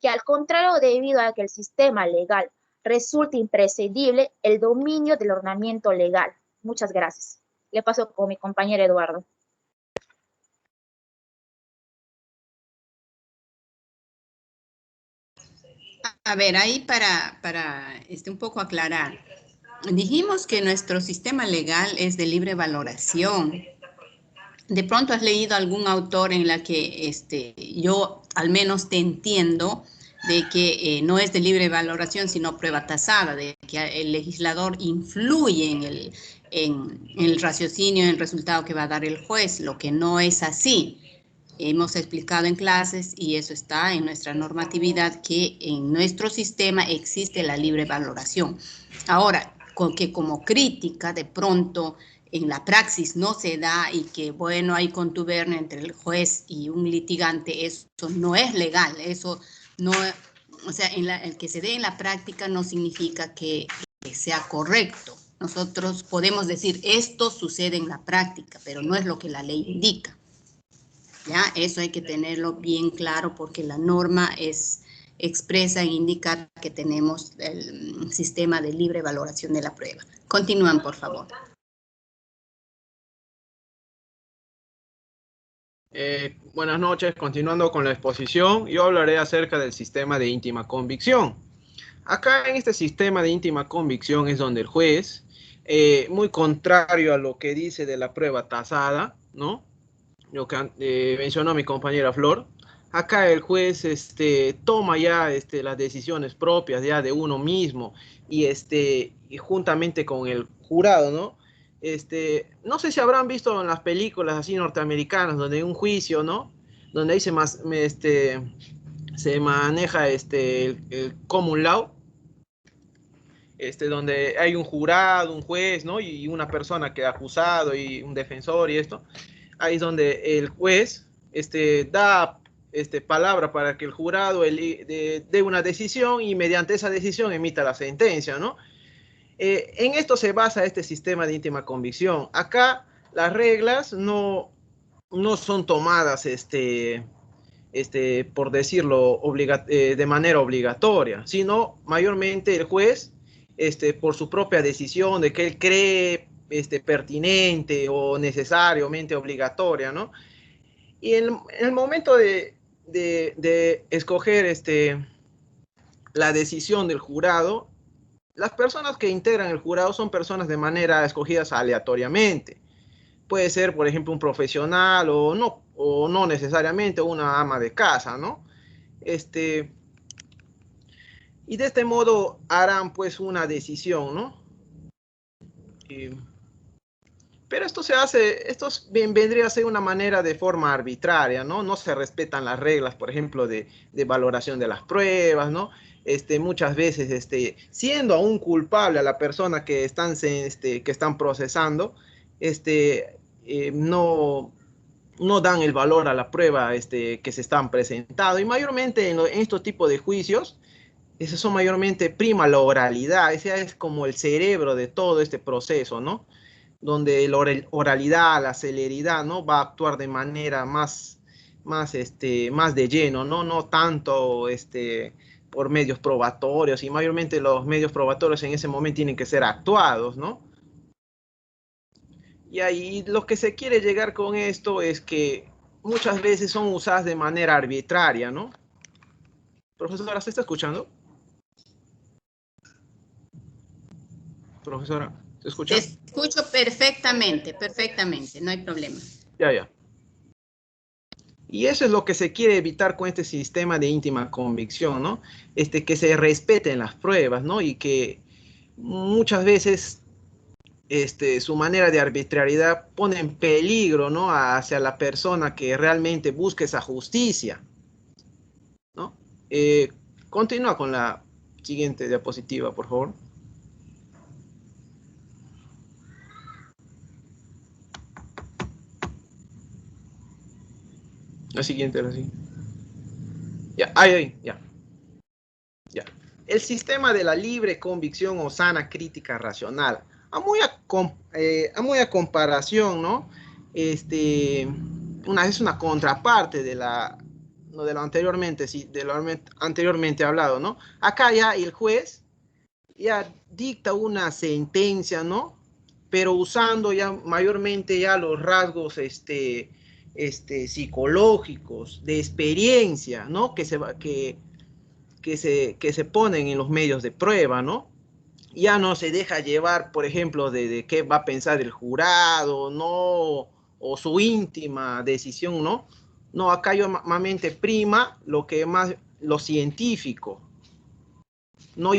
que al contrario, debido a que el sistema legal resulta imprescindible, el dominio del ordenamiento legal. Muchas gracias. Le paso con mi compañero Eduardo.
A ver, ahí para un poco aclarar. Dijimos que nuestro sistema legal es de libre valoración. De pronto has leído algún autor en la que yo al menos te entiendo de que no es de libre valoración, sino prueba tasada, de que el legislador influye en el raciocinio, en el resultado que va a dar el juez, lo que no es así. Hemos explicado en clases y eso está en nuestra normatividad que en nuestro sistema existe la libre valoración. Ahora, que como crítica de pronto en la praxis no se da y que bueno hay contubernio entre el juez y un litigante, eso no es legal, eso no, o sea, el que se dé en la práctica no significa que sea correcto. Nosotros podemos decir esto sucede en la práctica, pero no es lo que la ley indica. ¿Ya? Eso hay que tenerlo bien claro porque la norma expresa e indica que tenemos el sistema de libre valoración de la prueba. Continúan, por favor.
Buenas noches, continuando con la exposición, yo hablaré acerca del sistema de íntima convicción. Acá en este sistema de íntima convicción es donde el juez, muy contrario a lo que dice de la prueba tasada, ¿no? Lo que mencionó mi compañera Flor, acá el juez toma ya las decisiones propias ya de uno mismo y juntamente con el jurado, ¿no? No sé si habrán visto en las películas así norteamericanas donde hay un juicio, ¿no? Donde ahí se maneja el common law, donde hay un jurado, un juez, ¿no? Y una persona que ha acusado y un defensor y esto. Ahí es donde el juez da palabra para que el jurado dé una decisión y mediante esa decisión emita la sentencia, ¿no? En esto se basa este sistema de íntima convicción. Acá las reglas no son tomadas, por decirlo, de manera obligatoria, sino mayormente el juez, por su propia decisión de que él cree pertinente o necesariamente obligatoria, ¿no? Y en el momento de escoger la decisión del jurado, las personas que integran el jurado son personas de manera escogidas aleatoriamente. Puede ser, por ejemplo, un profesional o no necesariamente una ama de casa, ¿no? Y de este modo harán pues una decisión, ¿no? Pero esto vendría a ser una manera de forma arbitraria, ¿no? No se respetan las reglas, por ejemplo, de valoración de las pruebas, ¿no? Muchas veces, siendo aún culpable a la persona que están procesando, no dan el valor a la prueba que se están presentando. Y mayormente en estos tipos de juicios, esos son mayormente prima la oralidad, ese es como el cerebro de todo este proceso, ¿no? Donde la oralidad, la celeridad, ¿no? Va a actuar de manera más de lleno, ¿no? No tanto por medios probatorios, y mayormente los medios probatorios en ese momento tienen que ser actuados, ¿no? Y ahí lo que se quiere llegar con esto es que muchas veces son usadas de manera arbitraria, ¿no? Profesora, ¿se está escuchando? Profesora, ¿se escucha?
Te escucho perfectamente, perfectamente, no hay problema.
Ya. Y eso es lo que se quiere evitar con este sistema de íntima convicción, ¿no? Que se respeten las pruebas, ¿no? Y que muchas veces su manera de arbitrariedad pone en peligro, ¿no? Hacia la persona que realmente busca esa justicia, ¿no? Continúa con la siguiente diapositiva, por favor. La siguiente. Ya, ya. El sistema de la libre convicción o sana crítica racional. A muy a comparación, ¿no? Es una contraparte de lo anteriormente hablado, ¿no? Acá ya el juez ya dicta una sentencia, ¿no? Pero usando ya mayormente ya los rasgos psicológicos, de experiencia, ¿no? Que se ponen en los medios de prueba, ¿no? Ya no se deja llevar, por ejemplo, de qué va a pensar el jurado, ¿no? O su íntima decisión, ¿no? No, acá yo mayormente prima lo científico, no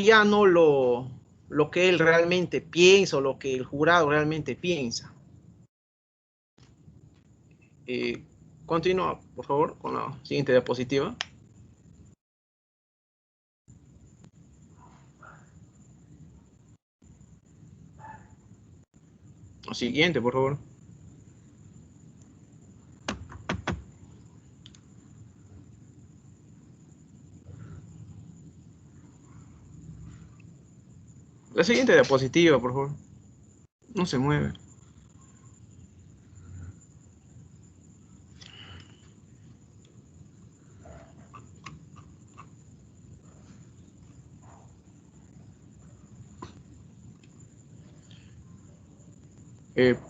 lo que él realmente piensa o lo que el jurado realmente piensa. Continúa, por favor, con la siguiente diapositiva. La siguiente, por favor. La siguiente diapositiva, por favor. No se mueve.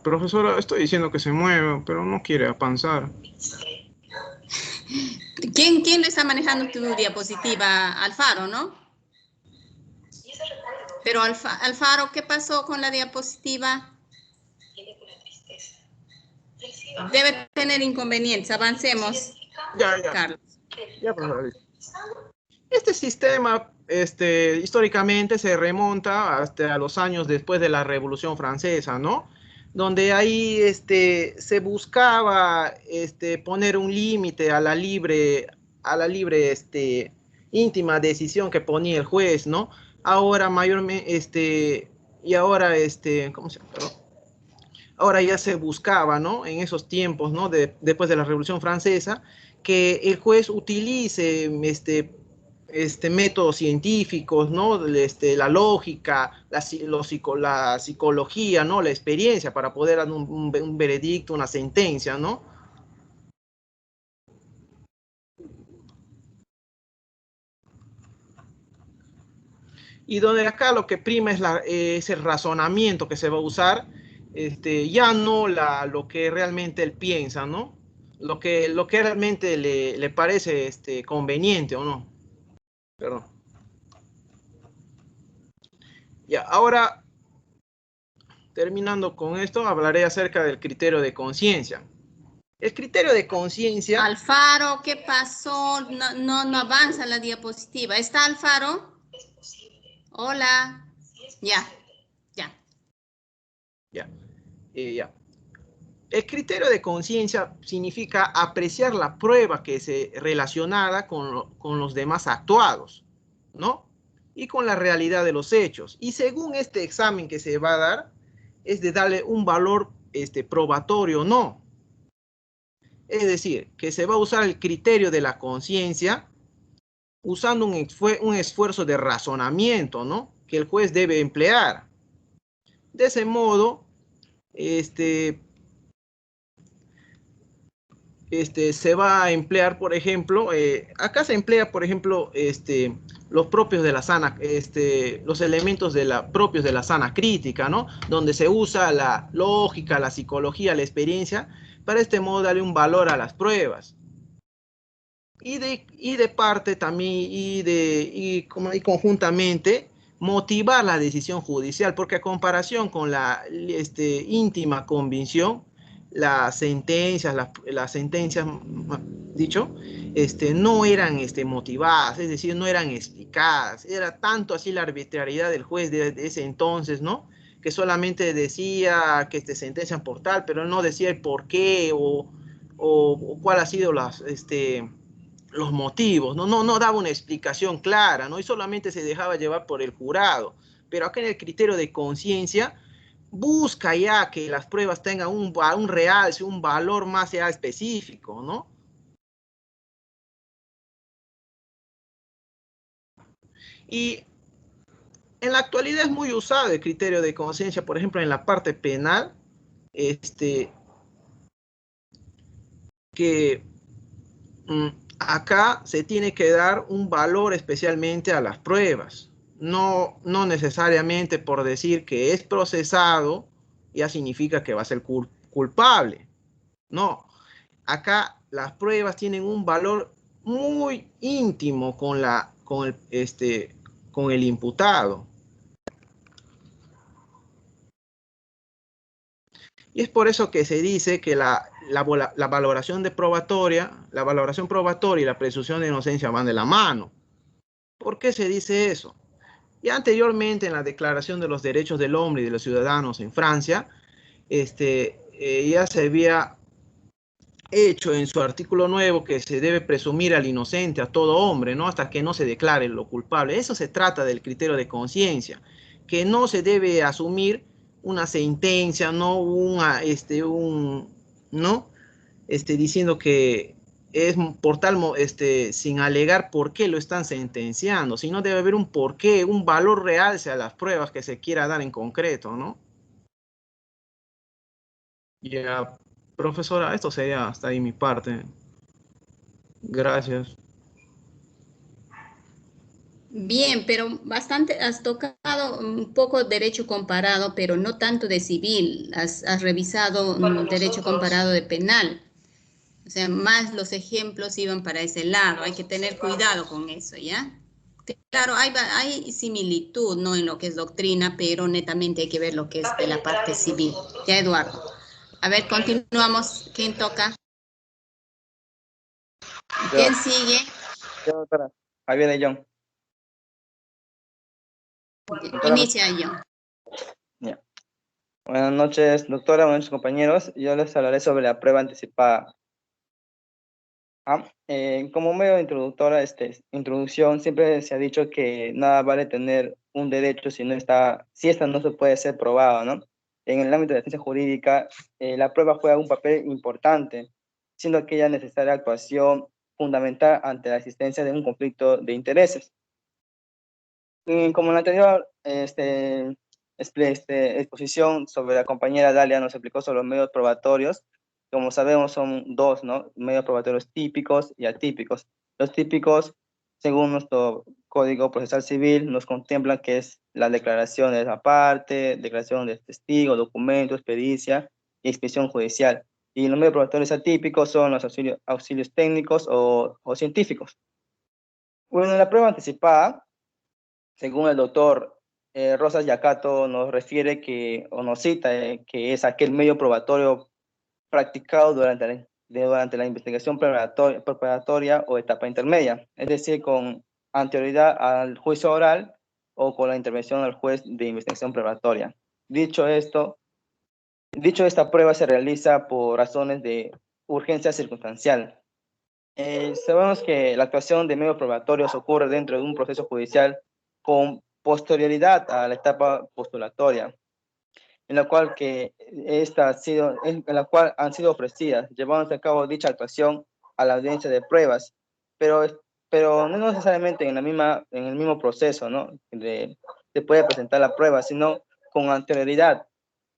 Profesora, estoy diciendo que se mueva, pero no quiere avanzar.
¿Quién lo está manejando tu diapositiva? Alfaro, ¿no? Pero Alfaro, ¿qué pasó con la diapositiva? Debe tener inconvenientes. Avancemos.
Ya.
Carlos.
Ya, profesor. Este sistema, históricamente se remonta hasta los años después de la Revolución Francesa, ¿no? Donde ahí se buscaba poner un límite a la libre íntima decisión que ponía el juez, ¿no? Ahora mayormente ¿cómo se llama? Ahora ya se buscaba, ¿no? En esos tiempos, ¿no? Después de la Revolución Francesa, que el juez utilice métodos científicos, ¿no? La lógica, la psicología, ¿no? La experiencia para poder dar un veredicto, una sentencia, ¿no? Y donde acá lo que prima es el razonamiento que se va a usar, ya no lo que realmente él piensa, ¿no? Lo que realmente le parece conveniente o no. Perdón. Ya, ahora, terminando con esto, hablaré acerca del criterio de conciencia. El criterio de conciencia...
Alfaro, ¿qué pasó? No avanza la diapositiva. ¿Está Alfaro? Hola. Ya.
Ya. El criterio de conciencia significa apreciar la prueba que se relacionada con los demás actuados, ¿no? Y con la realidad de los hechos. Y según este examen que se va a dar, es de darle un valor probatorio o no. Es decir, que se va a usar el criterio de la conciencia usando un esfuerzo de razonamiento, ¿no? Que el juez debe emplear. De ese modo, se va a emplear, por ejemplo, acá se emplea, por ejemplo, los propios de la sana, los elementos propios de la sana crítica, ¿no? Donde se usa la lógica, la psicología, la experiencia, para este modo darle un valor a las pruebas. Y de parte también, y conjuntamente, motivar la decisión judicial, porque a comparación con la íntima convicción, las sentencias, dicho, no eran motivadas, es decir, no eran explicadas. Era tanto así la arbitrariedad del juez de ese entonces, ¿no? Que solamente decía que sentencian por tal, pero no decía el por qué o cuál ha sido los motivos, no daba una explicación clara, ¿no? Y solamente se dejaba llevar por el jurado. Pero acá en el criterio de conciencia, busca ya que las pruebas tengan un realce, un valor más ya específico, ¿no? Y en la actualidad es muy usado el criterio de conciencia, por ejemplo, en la parte penal, que acá se tiene que dar un valor especialmente a las pruebas. No necesariamente por decir que es procesado, ya significa que va a ser culpable. No, acá las pruebas tienen un valor muy íntimo con el imputado. Y es por eso que se dice que la valoración probatoria y la presunción de inocencia van de la mano. ¿Por qué se dice eso? Y anteriormente en la Declaración de los Derechos del Hombre y de los Ciudadanos en Francia, ya se había hecho en su artículo nuevo que se debe presumir al inocente, a todo hombre, ¿no? Hasta que no se declare lo culpable. Eso se trata del criterio de conciencia, que no se debe asumir una sentencia, no ¿no? Diciendo que es por tal, sin alegar por qué lo están sentenciando, sino debe haber un porqué, un valor real hacia las pruebas que se quiera dar en concreto, ¿no? Ya, profesora, esto sería hasta ahí mi parte. Gracias.
Bien, pero bastante has tocado un poco derecho comparado, pero no tanto de civil. Has revisado derecho comparado de penal. O sea, más los ejemplos iban para ese lado. Hay que tener cuidado con eso, ¿ya? Claro, hay similitud, ¿no? En lo que es doctrina, pero netamente hay que ver lo que es de la parte civil. Ya, Eduardo. A ver, continuamos. ¿Quién toca? ¿Quién sigue?
Yo, doctora. Ahí viene John.
Inicia, John.
Ya. Buenas noches, doctora, buenas noches, compañeros. Yo les hablaré sobre la prueba anticipada. Como medio introductora, introducción, siempre se ha dicho que nada vale tener un derecho si esta no se puede ser probado, ¿no? En el ámbito de la ciencia jurídica, la prueba juega un papel importante, siendo aquella necesaria actuación fundamental ante la existencia de un conflicto de intereses. Y como en la anterior exposición sobre la compañera Dalia nos explicó sobre los medios probatorios, como sabemos son dos, ¿no? Medios probatorios típicos y atípicos. Los típicos, según nuestro Código Procesal Civil, nos contemplan que es la declaración de la parte, declaración de testigo, documentos, pericia y expresión judicial. Y los medios probatorios atípicos son los auxilios técnicos o científicos. Bueno, en la prueba anticipada, según el doctor Rosas Yacato nos refiere o nos cita que es aquel medio probatorio practicado durante la investigación preparatoria o etapa intermedia, es decir, con anterioridad al juicio oral o con la intervención del juez de investigación preparatoria. Dicho esta prueba se realiza por razones de urgencia circunstancial. Sabemos que la actuación de medios probatorios ocurre dentro de un proceso judicial con posterioridad a la etapa postulatoria, en la cual han sido ofrecidas, llevándose a cabo dicha actuación a la audiencia de pruebas, pero no necesariamente en el mismo proceso, ¿no? Se puede presentar la prueba, sino con anterioridad,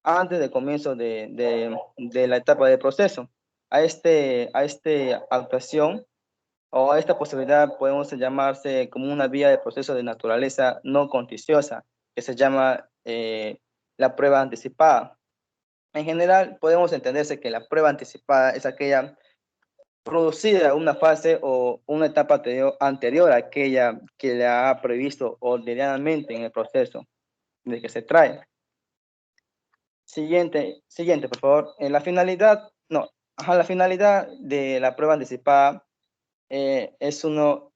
antes del comienzo de la etapa de proceso. A esta actuación o a esta posibilidad podemos llamarse como una vía de proceso de naturaleza no contenciosa, que se llama la prueba anticipada. En general, podemos entenderse que la prueba anticipada es aquella producida una fase o una etapa anterior a aquella que la ha previsto ordinariamente en el proceso de que se trae. Siguiente, por favor. La finalidad de la prueba anticipada es son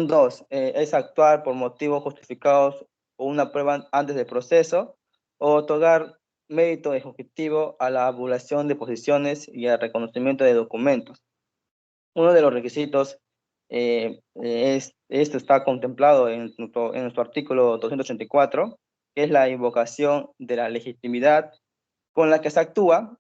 dos, es actuar por motivos justificados o una prueba antes del proceso, o otorgar mérito objetivo a la avalación de posiciones y al reconocimiento de documentos. Uno de los requisitos, esto está contemplado en nuestro artículo 284, que es la invocación de la legitimidad con la que se actúa,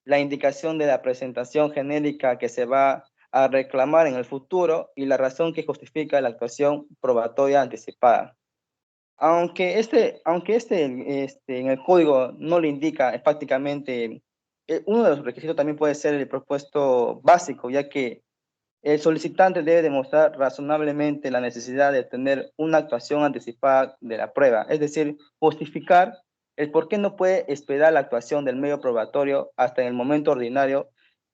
la indicación de la presentación genérica que se va a reclamar en el futuro y la razón que justifica la actuación probatoria anticipada. Aunque en el código no le indica prácticamente, uno de los requisitos también puede ser el propuesto básico, ya que el solicitante debe demostrar razonablemente la necesidad de tener una actuación anticipada de la prueba, es decir, justificar el por qué no puede esperar la actuación del medio probatorio hasta en el momento ordinario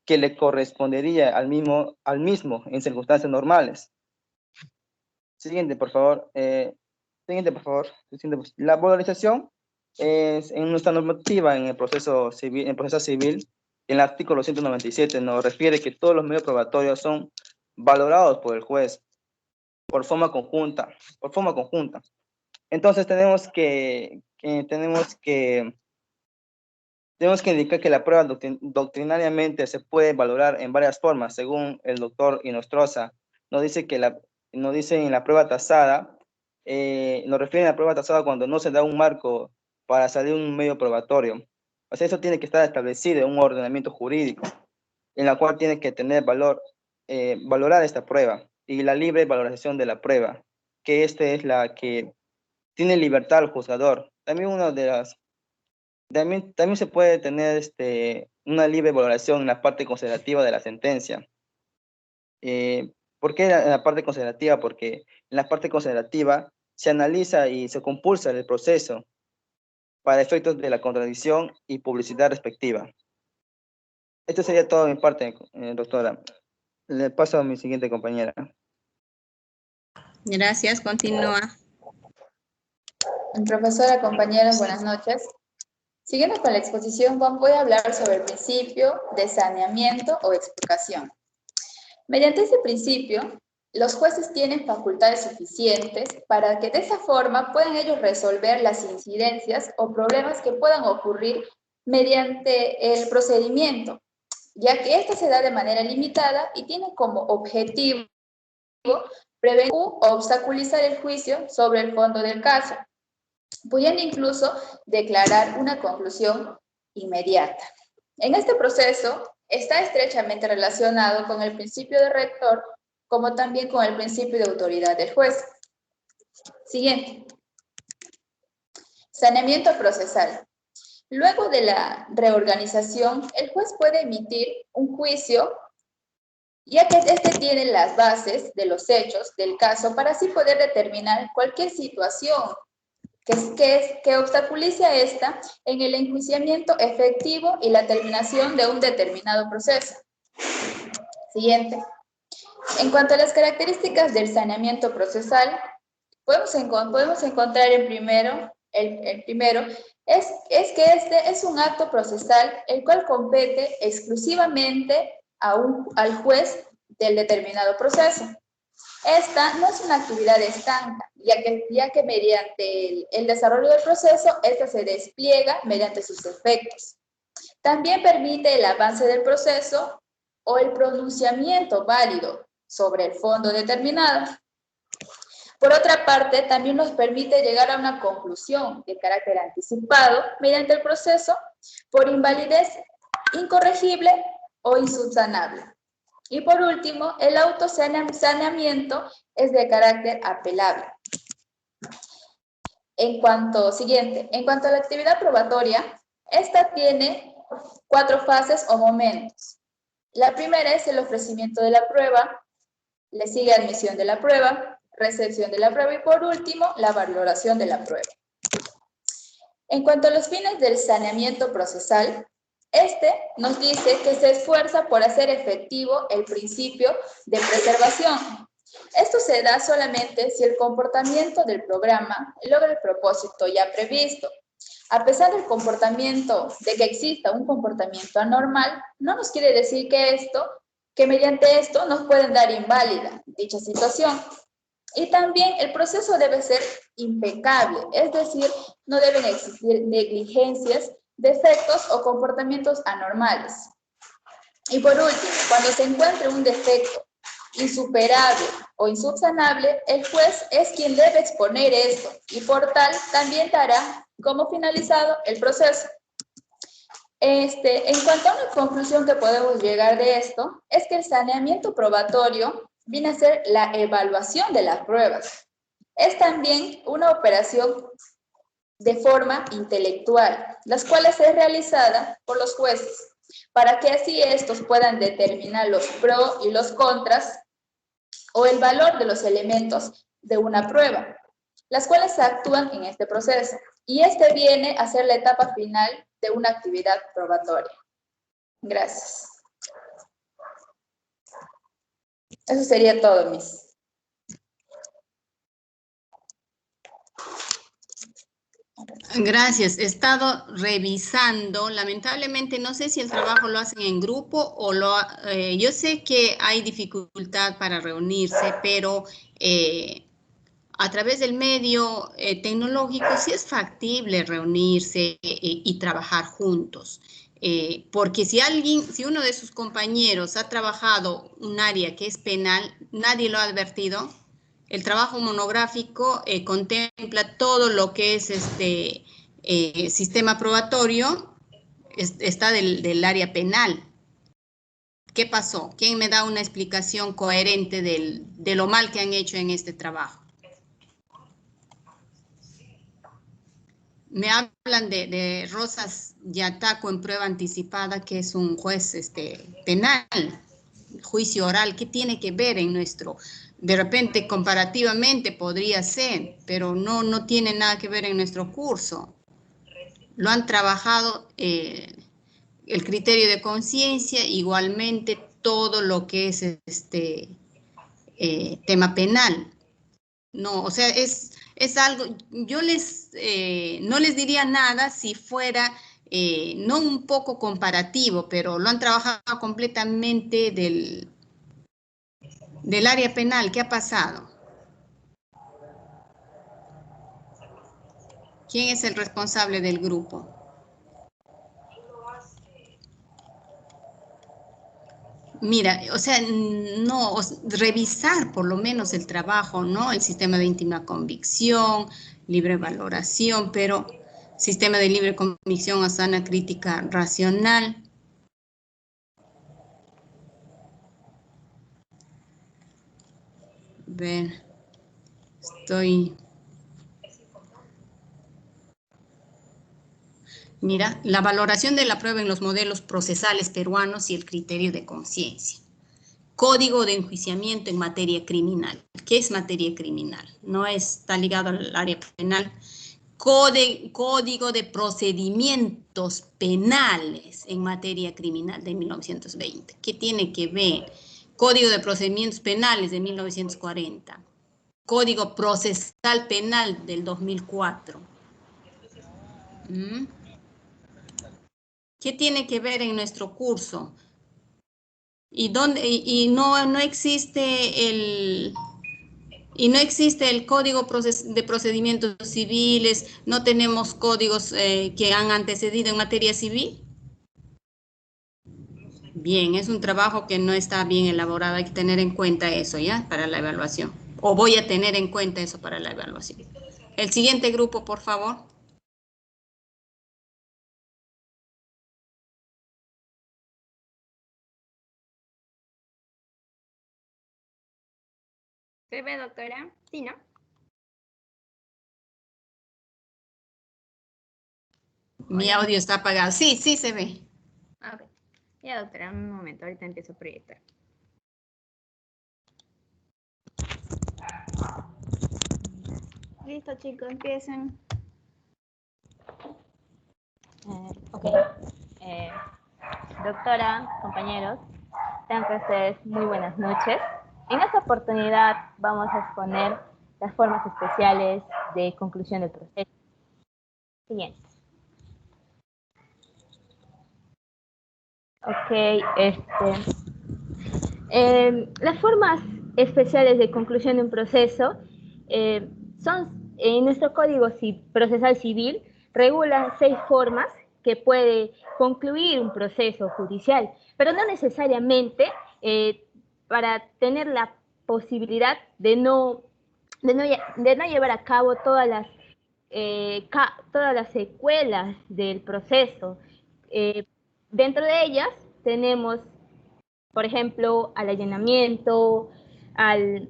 que le correspondería al mismo en circunstancias normales. Siguiente, por favor. La valorización es en nuestra normativa en el proceso civil, en el artículo 197 nos refiere que todos los medios probatorios son valorados por el juez por forma conjunta. Entonces tenemos que indicar que la prueba doctrinariamente se puede valorar en varias formas, según el doctor Inostroza. Nos dice en la prueba tasada, nos refiere a la prueba tasada cuando no se da un marco para salir un medio probatorio. O sea, eso tiene que estar establecido en un ordenamiento jurídico, en la cual tiene que tener valorar esta prueba, y la libre valorización de la prueba, que esta es la que tiene libertad al juzgador. También se puede tener una libre valoración en la parte considerativa de la sentencia. ¿Por qué en la parte considerativa? Porque en la parte considerativa se analiza y se compulsa el proceso para efectos de la contradicción y publicidad respectiva. Esto sería todo de mi parte, doctora. Le paso a mi siguiente compañera.
Gracias, continúa.
Profesora, compañeros, buenas noches. Siguiendo con la exposición, voy a hablar sobre el principio de saneamiento o expurgación. Mediante este principio, los jueces tienen facultades suficientes para que de esa forma puedan ellos resolver las incidencias o problemas que puedan ocurrir mediante el procedimiento, ya que esto se da de manera limitada y tiene como objetivo prevenir o obstaculizar el juicio sobre el fondo del caso, pudiendo incluso declarar una conclusión inmediata. En este proceso está estrechamente relacionado con el principio de rector, como también con el principio de autoridad del juez. Siguiente. Saneamiento procesal. Luego de la reorganización, el juez puede emitir un juicio, ya que este tiene las bases de los hechos del caso para así poder determinar cualquier situación que obstaculice a esta en el enjuiciamiento efectivo y la terminación de un determinado proceso. Siguiente. En cuanto a las características del saneamiento procesal, podemos encontrar el primero es que este es un acto procesal el cual compete exclusivamente al juez del determinado proceso. Esta no es una actividad estanca, ya que mediante el desarrollo del proceso, esta se despliega mediante sus efectos. También permite el avance del proceso o el pronunciamiento válido sobre el fondo determinado. Por otra parte, también nos permite llegar a una conclusión de carácter anticipado mediante el proceso por invalidez incorregible o insubsanable. Y por último, el autosaneamiento es de carácter apelable. En cuanto a la actividad probatoria, esta tiene 4 fases o momentos. La primera es el ofrecimiento de la prueba, le sigue admisión de la prueba, recepción de la prueba y por último, la valoración de la prueba. En cuanto a los fines del saneamiento procesal, este nos dice que se esfuerza por hacer efectivo el principio de preservación. Esto se da solamente si el comportamiento del programa logra el propósito ya previsto. A pesar del comportamiento, de que exista un comportamiento anormal, no nos quiere decir que mediante esto nos pueden dar inválida dicha situación. Y también el proceso debe ser impecable, es decir, no deben existir negligencias, defectos o comportamientos anormales. Y por último, cuando se encuentre un defecto insuperable o insubsanable, el juez es quien debe exponer esto y por tal también dará como finalizado el proceso. En cuanto a una conclusión que podemos llegar de esto, es que el saneamiento probatorio viene a ser la evaluación de las pruebas. Es también una operación de forma intelectual, las cuales es realizada por los jueces, para que así estos puedan determinar los pros y los contras o el valor de los elementos de una prueba, las cuales actúan en este proceso. Y este viene a ser la etapa final de una actividad probatoria. Gracias. Eso sería todo, Miss.
Gracias. He estado revisando. Lamentablemente, no sé si el trabajo lo hacen en grupo o yo sé que hay dificultad para reunirse, pero a través del medio tecnológico sí es factible reunirse y trabajar juntos. Porque si uno de sus compañeros ha trabajado un área que es penal, nadie lo ha advertido. El trabajo monográfico contempla todo lo que es sistema probatorio, está del área penal. ¿Qué pasó? ¿Quién me da una explicación coherente de lo mal que han hecho en este trabajo? Me hablan de Rosas Yataco en prueba anticipada, que es un juez penal, juicio oral. ¿Qué tiene que ver en nuestro? De repente, comparativamente podría ser, pero no tiene nada que ver en nuestro curso. Lo han trabajado el criterio de conciencia, igualmente todo lo que es tema penal. No, o sea, es algo, yo no les diría nada si fuera, no un poco comparativo, pero lo han trabajado completamente del área penal. ¿Qué ha pasado? ¿Quién es el responsable del grupo? Mira, o sea, no, revisar por lo menos el trabajo, ¿no? El sistema de íntima convicción, libre valoración, pero sistema de libre convicción a sana crítica racional. Ver, Mira, la valoración de la prueba en los modelos procesales peruanos y el criterio de conciencia. Código de enjuiciamiento en materia criminal. ¿Qué es materia criminal? No está ligado al área penal. Código de procedimientos penales en materia criminal de 1920. ¿Qué tiene que ver? Código de procedimientos penales de 1940. Código procesal penal del 2004. ¿Qué tiene que ver en nuestro curso? Y no existe Y no existe el código de procedimientos civiles, no tenemos códigos que han antecedido en materia civil. Bien, es un trabajo que no está bien elaborado, hay que tener en cuenta eso, ¿ya? Para la evaluación. O voy a tener en cuenta eso para la evaluación. El siguiente grupo, por favor.
¿Se ve, doctora? Sí, ¿no?
Mi audio está apagado. Sí, sí se ve.
Ok. Ya, doctora, un momento, ahorita empiezo a proyectar. Listo, chicos, empiecen. Ok. Doctora, compañeros, tengan ustedes muy buenas noches. En esta oportunidad vamos a exponer las formas especiales de conclusión del proceso. Siguiente. Ok, las formas especiales de conclusión de un proceso son, en nuestro Código Procesal Civil, regula 6 formas que puede concluir un proceso judicial, pero no necesariamente para tener la posibilidad de no llevar a cabo todas las secuelas del proceso. Dentro de ellas tenemos, por ejemplo, al allanamiento, al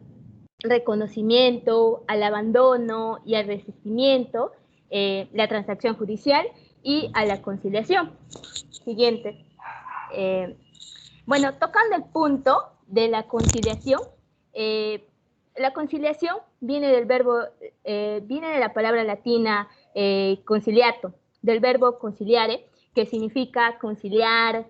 reconocimiento, al abandono y al resistimiento, la transacción judicial y a la conciliación. Siguiente. Bueno, tocando el punto de la conciliación viene del verbo, viene de la palabra latina conciliato, del verbo conciliare, que significa conciliar,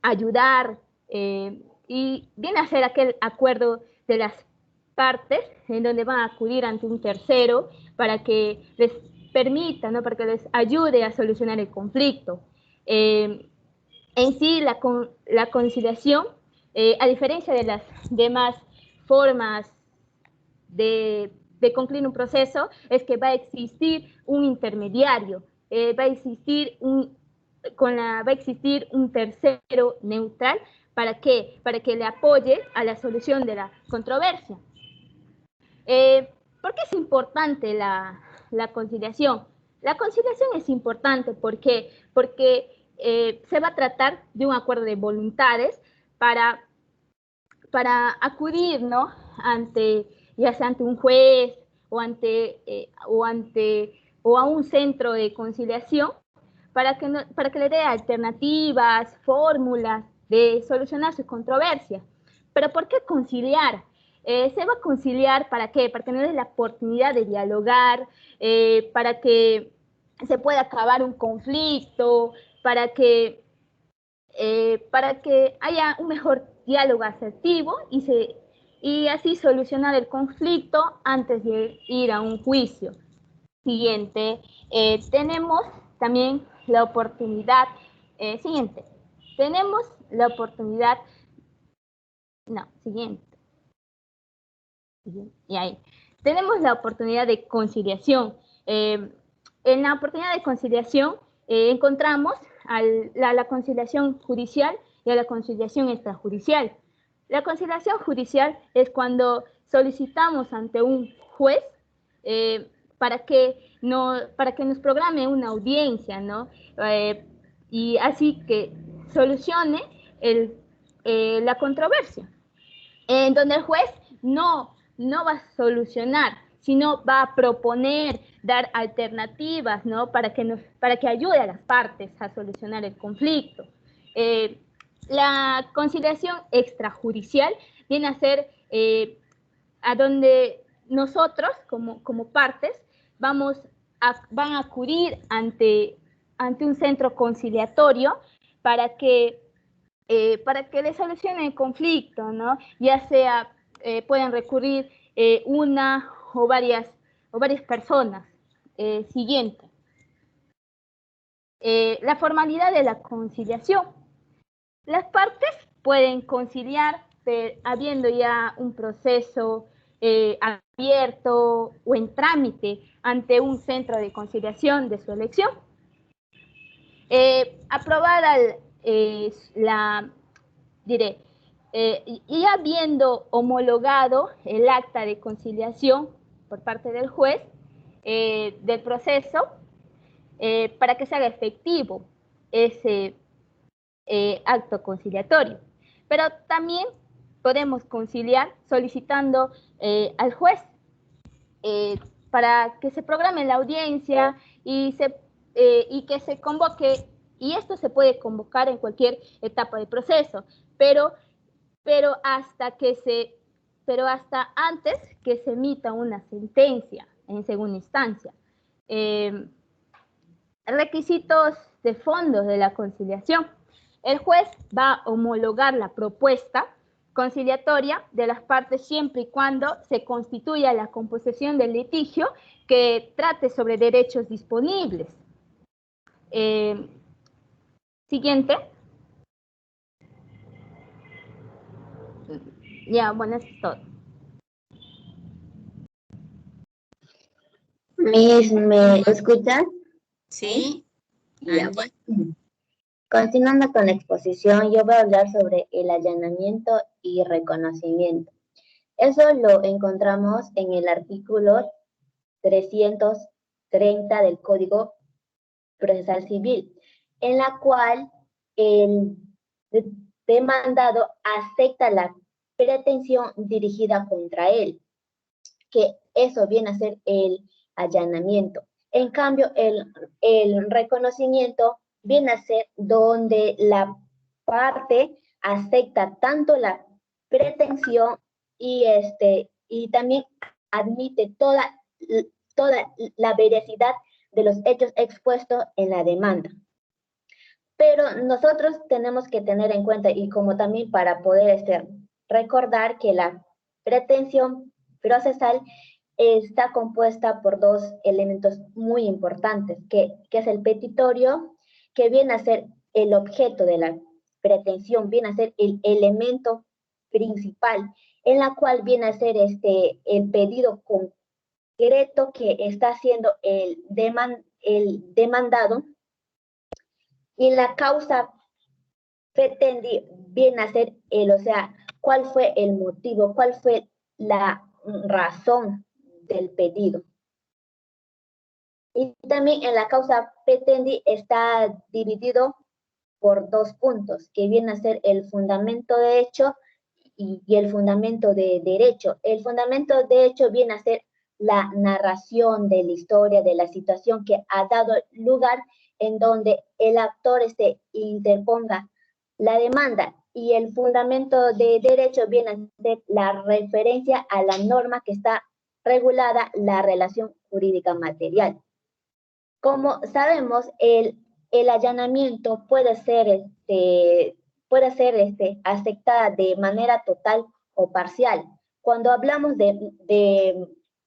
ayudar, y viene a ser aquel acuerdo de las partes en donde van a acudir ante un tercero para que les permita, ¿no? Para que les ayude a solucionar el conflicto. En sí, la conciliación, a diferencia de las demás formas de concluir un proceso, es que va a existir un intermediario, va a existir un tercero neutral. ¿Para qué? Para que le apoye a la solución de la controversia. ¿Por qué es importante la conciliación? La conciliación es importante porque se va a tratar de un acuerdo de voluntades para acudir, ¿no? Ya sea ante un juez o a un centro de conciliación para que le dé alternativas, fórmulas de solucionar su controversia. ¿Pero por qué conciliar? Se va a conciliar, ¿para qué? Para que nos dé la oportunidad de dialogar, para que se pueda acabar un conflicto, para que haya un mejor diálogo asertivo y así solucionar el conflicto antes de ir a un juicio. Siguiente, tenemos también la oportunidad, siguiente, tenemos la oportunidad, no, siguiente, y ahí, tenemos la oportunidad de conciliación. En la oportunidad de conciliación encontramos a la conciliación judicial y a la conciliación extrajudicial. La conciliación judicial es cuando solicitamos ante un juez para que nos programe una audiencia, ¿no? Y así que solucione la controversia, en donde el juez no va a solucionar, sino va a proponer, dar alternativas, ¿no? Para que ayude a las partes a solucionar el conflicto. La conciliación extrajudicial viene a ser a donde nosotros, como partes, van a acudir ante un centro conciliatorio para que le solucione el conflicto, ¿no? Ya sea, pueden recurrir una o varias personas. Siguiente. La formalidad de la conciliación. Las partes pueden conciliar habiendo ya un proceso abierto o en trámite ante un centro de conciliación de su elección. Aprobada y habiendo homologado el acta de conciliación por parte del juez del proceso, para que se haga efectivo ese acto conciliatorio. Pero también podemos conciliar solicitando al juez para que se programe la audiencia y que se convoque, y esto se puede convocar en cualquier etapa del proceso, pero hasta antes que se emita una sentencia en segunda instancia. Requisitos de fondo de la conciliación. El juez va a homologar la propuesta conciliatoria de las partes siempre y cuando se constituya la composición del litigio que trate sobre derechos disponibles. Siguiente. Ya, bueno, eso es todo.
¿Me escuchas?
Sí.
Ya, bueno. Continuando con la exposición, yo voy a hablar sobre el allanamiento y reconocimiento. Eso lo encontramos en el artículo 330 del Código Procesal Civil, en la cual el demandado acepta la pretensión dirigida contra él, que eso viene a ser el allanamiento. En cambio, el reconocimiento viene a ser donde la parte acepta tanto la pretensión y también admite toda la veracidad de los hechos expuestos en la demanda. Pero nosotros tenemos que tener en cuenta, y como también para poder recordar, que la pretensión procesal está compuesta por dos elementos muy importantes, que es el petitorio, que viene a ser el objeto de la pretensión, viene a ser el elemento principal, en la cual viene a ser el pedido concreto que está haciendo el demandado, y la causa petendi viene a ser cuál fue el motivo, cuál fue la razón del pedido. Y también en la causa petendi está dividido por dos puntos, que viene a ser el fundamento de hecho y el fundamento de derecho. El fundamento de hecho viene a ser la narración de la historia, de la situación que ha dado lugar en donde el actor interponga la demanda, y el fundamento de derecho viene a ser la referencia a la norma que está regulada la relación jurídica material. Como sabemos, el allanamiento puede ser aceptada de manera total o parcial. Cuando hablamos de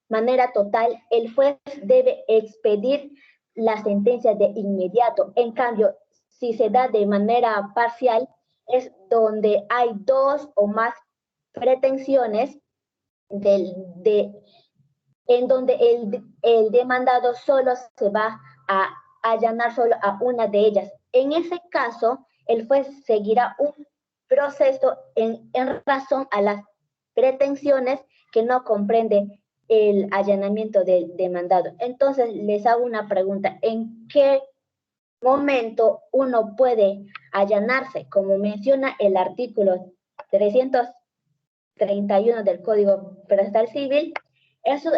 manera total, el juez debe expedir la sentencia de inmediato. En cambio, si se da de manera parcial, es donde hay dos o más pretensiones en donde el demandado solo se va a allanar solo a una de ellas. En ese caso, el juez seguirá un proceso en razón a las pretensiones que no comprende el allanamiento del demandado. Entonces, les hago una pregunta: ¿en qué momento uno puede allanarse? Como menciona el artículo 331 del Código Procesal Civil, eso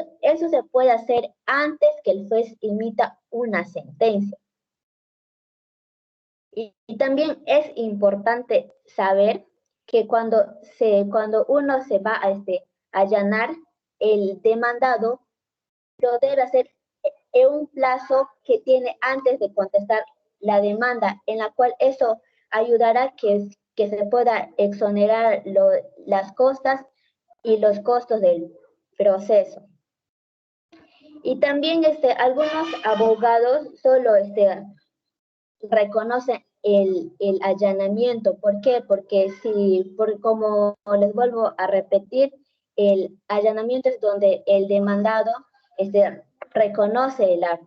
se puede hacer antes que el juez emita una sentencia. Y también es importante saber que cuando uno se va a allanar, el demandado lo debe hacer en un plazo que tiene antes de contestar la demanda, en la cual eso ayudará que se pueda exonerar las costas y los costos del proceso. Y también algunos abogados solo reconocen el allanamiento. ¿Por qué? Porque como les vuelvo a repetir, el allanamiento es donde el demandado reconoce la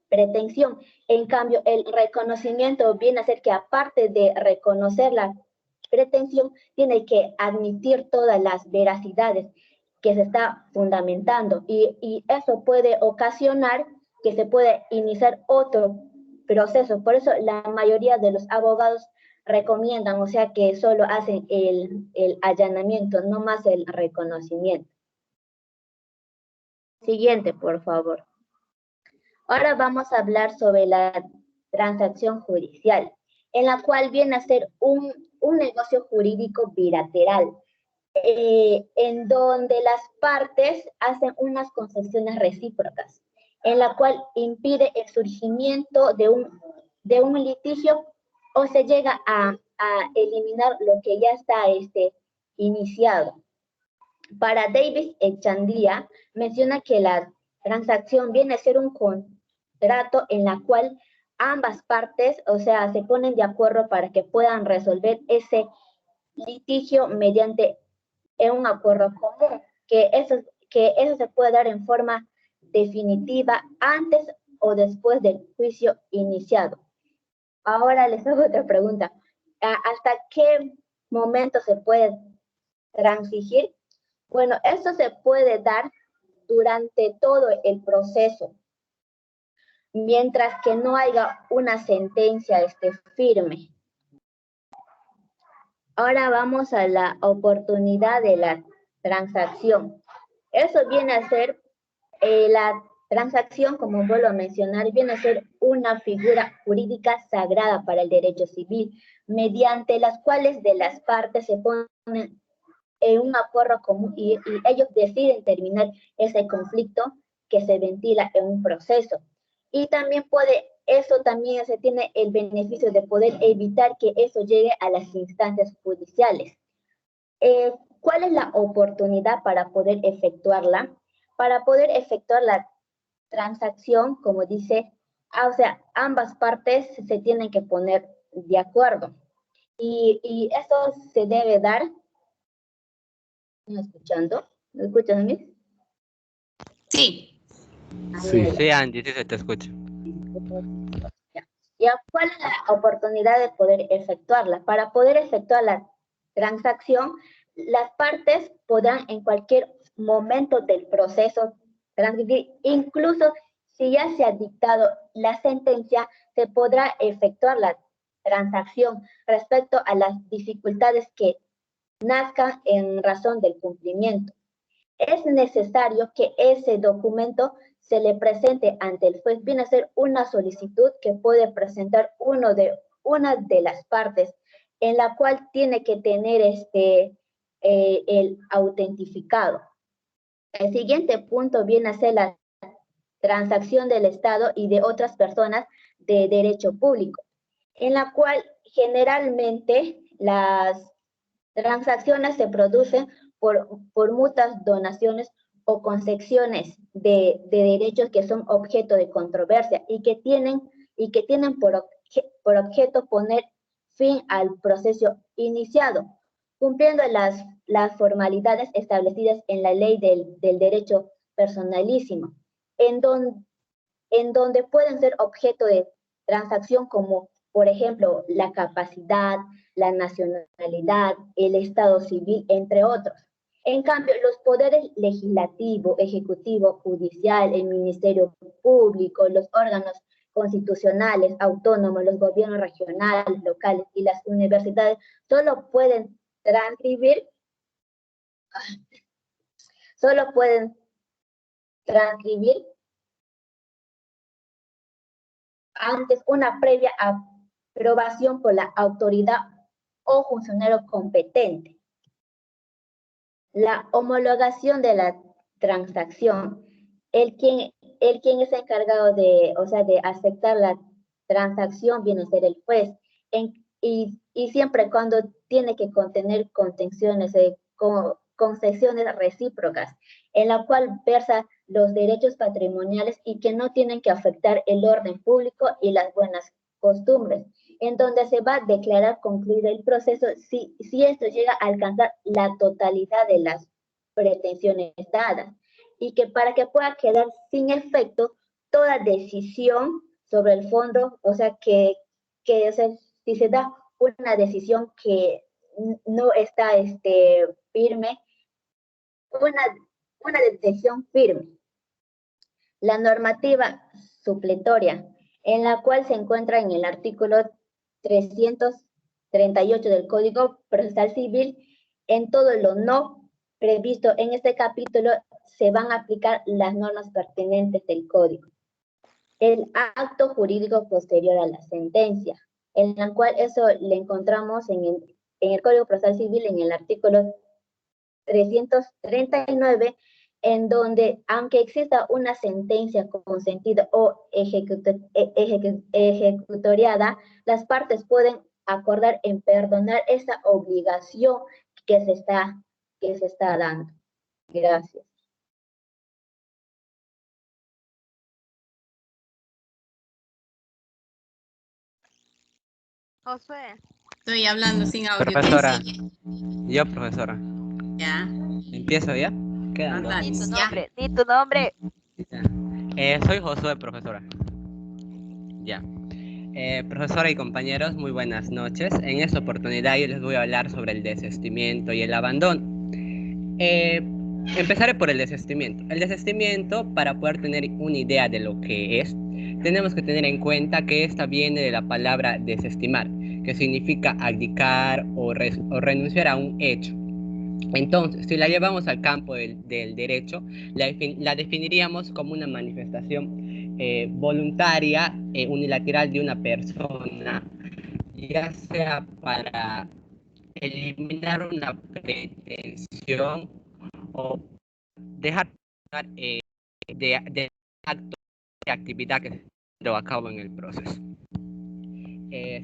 pretensión. En cambio, el reconocimiento viene a ser que aparte de reconocer la pretensión, tiene que admitir todas las veracidades que se está fundamentando y eso puede ocasionar que se puede iniciar otro proceso. Por eso la mayoría de los abogados recomiendan, o sea, que solo hacen el allanamiento, no más el reconocimiento. Siguiente, por favor. Ahora vamos a hablar sobre la transacción judicial, en la cual viene a ser un negocio jurídico bilateral, en donde las partes hacen unas concesiones recíprocas, en la cual impide el surgimiento de un litigio o se llega a eliminar lo que ya está iniciado. Para Davis Echandía menciona que la transacción viene a ser un contrato en la cual ambas partes, o sea, se ponen de acuerdo para que puedan resolver ese litigio mediante un acuerdo común, que eso se puede dar en forma definitiva antes o después del juicio iniciado. Ahora les hago otra pregunta. ¿Hasta qué momento se puede transigir? Bueno, esto se puede dar durante todo el proceso, mientras que no haya una sentencia firme. Ahora vamos a la oportunidad de la transacción. Eso viene a ser la transacción, como vuelvo a mencionar, viene a ser una figura jurídica sagrada para el derecho civil, mediante las cuales de las partes se ponen en un acuerdo común y ellos deciden terminar ese conflicto que se ventila en un proceso. Y también eso también se tiene el beneficio de poder evitar que eso llegue a las instancias judiciales. ¿Cuál es la oportunidad para poder efectuarla? Para poder efectuar la transacción, como dice, o sea, ambas partes se tienen que poner de acuerdo. Y eso se debe dar. ¿Me están escuchando? ¿Me escuchan a mí?
Sí.
Sí, Angie, sí se te escucha.
¿Y cuál es la oportunidad de poder efectuarla? Para poder efectuar la transacción, las partes podrán en cualquier momento del proceso transcribir, incluso si ya se ha dictado la sentencia, se podrá efectuar la transacción respecto a las dificultades que nazcan en razón del cumplimiento. Es necesario que ese documento se le presente ante el juez. Viene a ser una solicitud que puede presentar una de las partes, en la cual tiene que tener el autentificado. El siguiente punto viene a ser la transacción del Estado y de otras personas de derecho público, en la cual generalmente las transacciones se producen por mutuas donaciones o concesiones de derechos que son objeto de controversia y que tienen por objeto poner fin al proceso iniciado, cumpliendo las formalidades establecidas en la ley del derecho personalísimo, en donde pueden ser objeto de transacción como, por ejemplo, la capacidad, la nacionalidad, el estado civil, entre otros. En cambio, los poderes legislativo, ejecutivo, judicial, el Ministerio Público, los órganos constitucionales, autónomos, los gobiernos regionales, locales y las universidades solo pueden transcribir antes una previa aprobación por la autoridad o funcionario competente. La homologación de la transacción, el quien es encargado de aceptar la transacción viene a ser el juez, y siempre cuando tiene que contener contenciones, concesiones recíprocas, en la cual versa los derechos patrimoniales y que no tienen que afectar el orden público y las buenas costumbres, en donde se va a declarar concluido el proceso si esto llega a alcanzar la totalidad de las pretensiones dadas y que para que pueda quedar sin efecto toda decisión sobre el fondo, o sea, o sea, si se da una decisión que no está firme, una decisión firme. La normativa supletoria, en la cual se encuentra en el artículo 338 del Código Procesal Civil, en todo lo no previsto en este capítulo se van a aplicar las normas pertinentes del Código. El acto jurídico posterior a la sentencia, en la cual eso le encontramos en el Código Procesal Civil, en el artículo 339, en donde, aunque exista una sentencia con sentido o ejecutoriada, las partes pueden acordar en perdonar esa obligación que se está dando. Gracias.
Josué.
Estoy hablando sin audio.
Profesora.
¿Quién sigue?
Yo, profesora.
Ya.
¿Empiezo ya? Quedan dos.
Di tu nombre, di tu nombre.
Soy Josué, profesora. Ya. Profesora y compañeros, muy buenas noches. En esta oportunidad yo les voy a hablar sobre el desistimiento y el abandono. Empezaré por el desistimiento. El desistimiento, para poder tener una idea de lo que es, tenemos que tener en cuenta que esta viene de la palabra desestimar, que significa abdicar o renunciar a un hecho. Entonces, si la llevamos al campo del derecho, la definiríamos como una manifestación voluntaria, unilateral de una persona, ya sea para eliminar una pretensión o dejar de acto de actividad que se llevó a cabo en el proceso.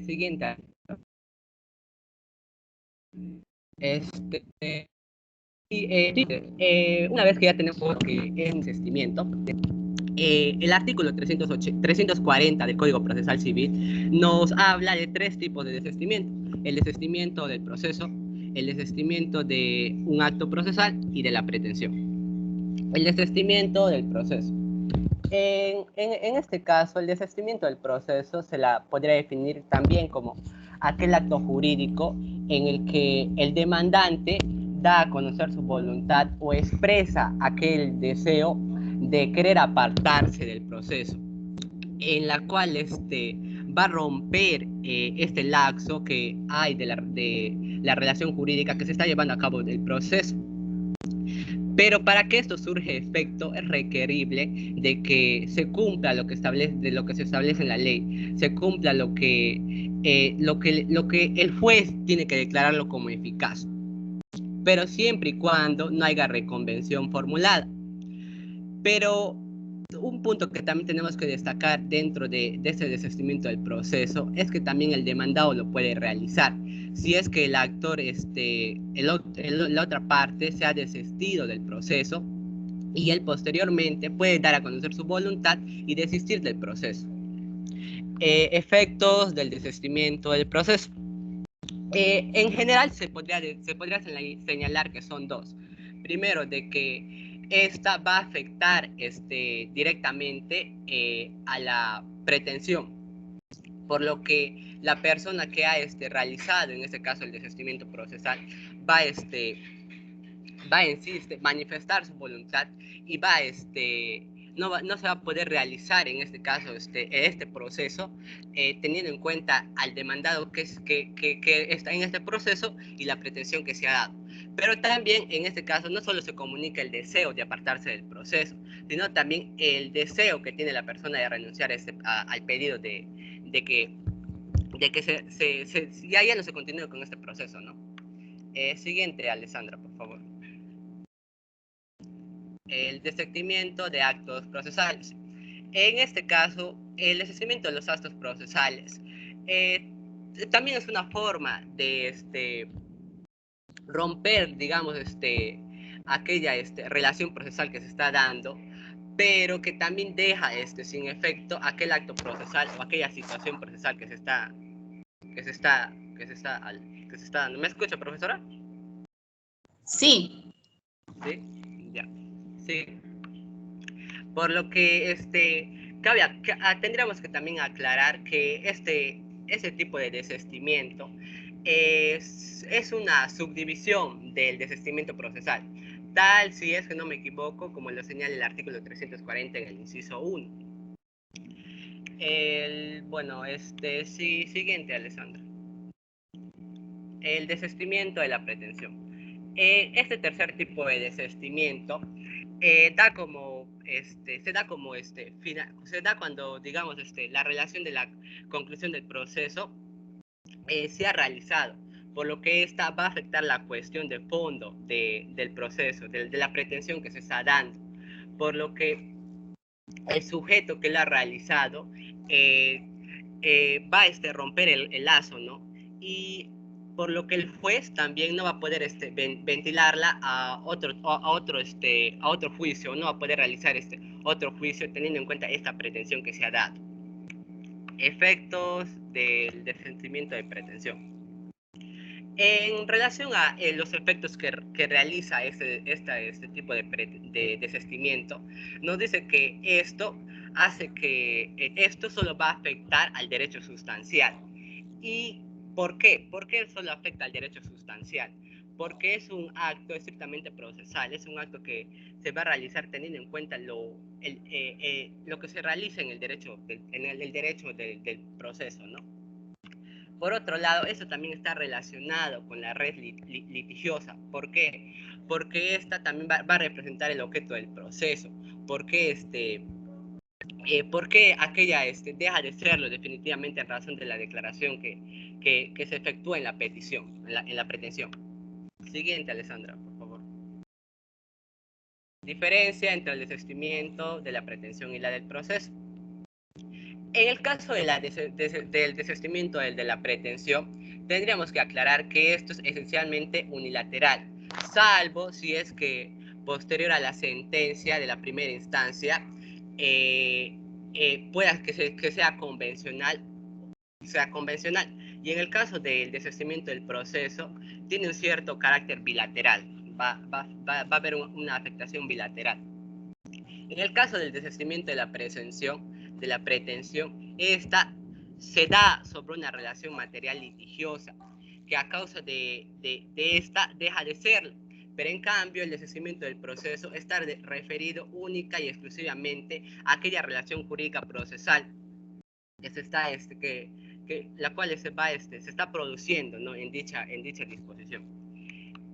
Siguiente. Una vez que ya tenemos que es un desistimiento, el artículo 340 del Código Procesal Civil nos habla de tres tipos de desistimiento: el desistimiento del proceso, el desistimiento de un acto procesal y de la pretensión. El desistimiento del proceso. En este caso, el desistimiento del proceso se la podría definir también como aquel acto jurídico en el que el demandante da a conocer su voluntad o expresa aquel deseo de querer apartarse del proceso, en la cual va a romper este laxo que hay de la relación jurídica que se está llevando a cabo del proceso. Pero para que esto surge efecto es requerible de que se cumpla lo que se establece en la ley, se cumpla lo que el juez tiene que declararlo como eficaz, pero siempre y cuando no haya reconvención formulada. Pero un punto que también tenemos que destacar dentro de este desistimiento del proceso es que también el demandado lo puede realizar si es que el actor, la otra parte, se ha desistido del proceso y él posteriormente puede dar a conocer su voluntad y desistir del proceso. Efectos del desistimiento del proceso. En general se podría señalar que son dos. Primero, de que esta va a afectar directamente a la pretensión, por lo que la persona que ha realizado, en este caso el desistimiento procesal, va a en sí manifestar su voluntad y no se va a poder realizar en este caso este proceso, teniendo en cuenta al demandado que está en este proceso y la pretensión que se ha dado. Pero también en este caso no solo se comunica el deseo de apartarse del proceso, sino también el deseo que tiene la persona de renunciar al pedido de que ya no se continúe con este proceso, ¿no? Siguiente, Alessandra, por favor. El desistimiento de actos procesales. En este caso, el desistimiento de los actos procesales también es una forma de romper, digamos, aquella relación procesal que se está dando, pero que también deja sin efecto aquel acto procesal o aquella situación procesal que se está dando. ¿Me escucha, profesora?
Sí.
¿Sí? Ya. Sí. Por lo que tendríamos que también aclarar que ese tipo de desistimiento es una subdivisión del desistimiento procesal, tal, si es que no me equivoco, como lo señala el artículo 340 en el inciso 1. Bueno, sí, siguiente, Alessandra. El desistimiento de la pretensión. Este tercer tipo de desistimiento se da cuando, digamos, la relación de la conclusión del proceso se ha realizado, por lo que esta va a afectar la cuestión de fondo del proceso, de la pretensión que se está dando, por lo que el sujeto que la ha realizado va a romper el lazo, ¿no? Y por lo que el juez también no va a poder ventilarla a otro juicio, no va a poder realizar otro juicio teniendo en cuenta esta pretensión que se ha dado. Efectos del desistimiento de pretensión. En relación a los efectos que realiza este tipo de desistimiento, nos dice que esto hace que esto solo va a afectar al derecho sustancial. ¿Y por qué? ¿Por qué solo afecta al derecho sustancial? Porque es un acto estrictamente procesal, es un acto que se va a realizar teniendo en cuenta lo que se realiza en el derecho, del proceso, ¿no? Por otro lado, eso también está relacionado con la red litigiosa. ¿Por qué? Porque esta también va a representar el objeto del proceso. ¿Por qué aquella deja de serlo definitivamente en razón de la declaración que se efectúa en la petición, en la pretensión? Siguiente, Alessandra, por favor. Diferencia entre el desistimiento de la pretensión y la del proceso. En el caso del desistimiento de la pretensión, tendríamos que aclarar que esto es esencialmente unilateral, salvo si es que posterior a la sentencia de la primera instancia pueda que sea convencional. Y en el caso del desistimiento del proceso, tiene un cierto carácter bilateral, va a haber una afectación bilateral. En el caso del desistimiento de la pretensión, esta se da sobre una relación material litigiosa, que a causa de esta deja de serlo. Pero en cambio, el desistimiento del proceso está referido única y exclusivamente a aquella relación jurídica procesal que se está, la cual se está produciendo, ¿no? en dicha disposición.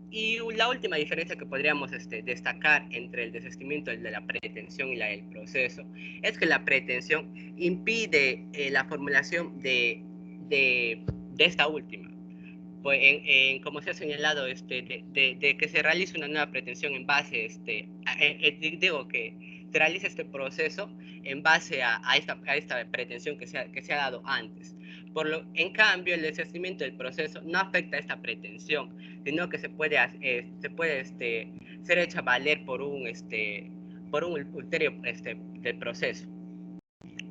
Y la última diferencia que podríamos destacar entre el desistimiento de la pretensión y la del proceso es que la pretensión impide la formulación de esta última. Pues como se ha señalado, de que se realice una nueva pretensión en base, digo que se realice este proceso en base a esta pretensión que se ha dado antes. En cambio, el desistimiento del proceso no afecta a esta pretensión, sino que se puede ser hecha valer por un ulterior del proceso.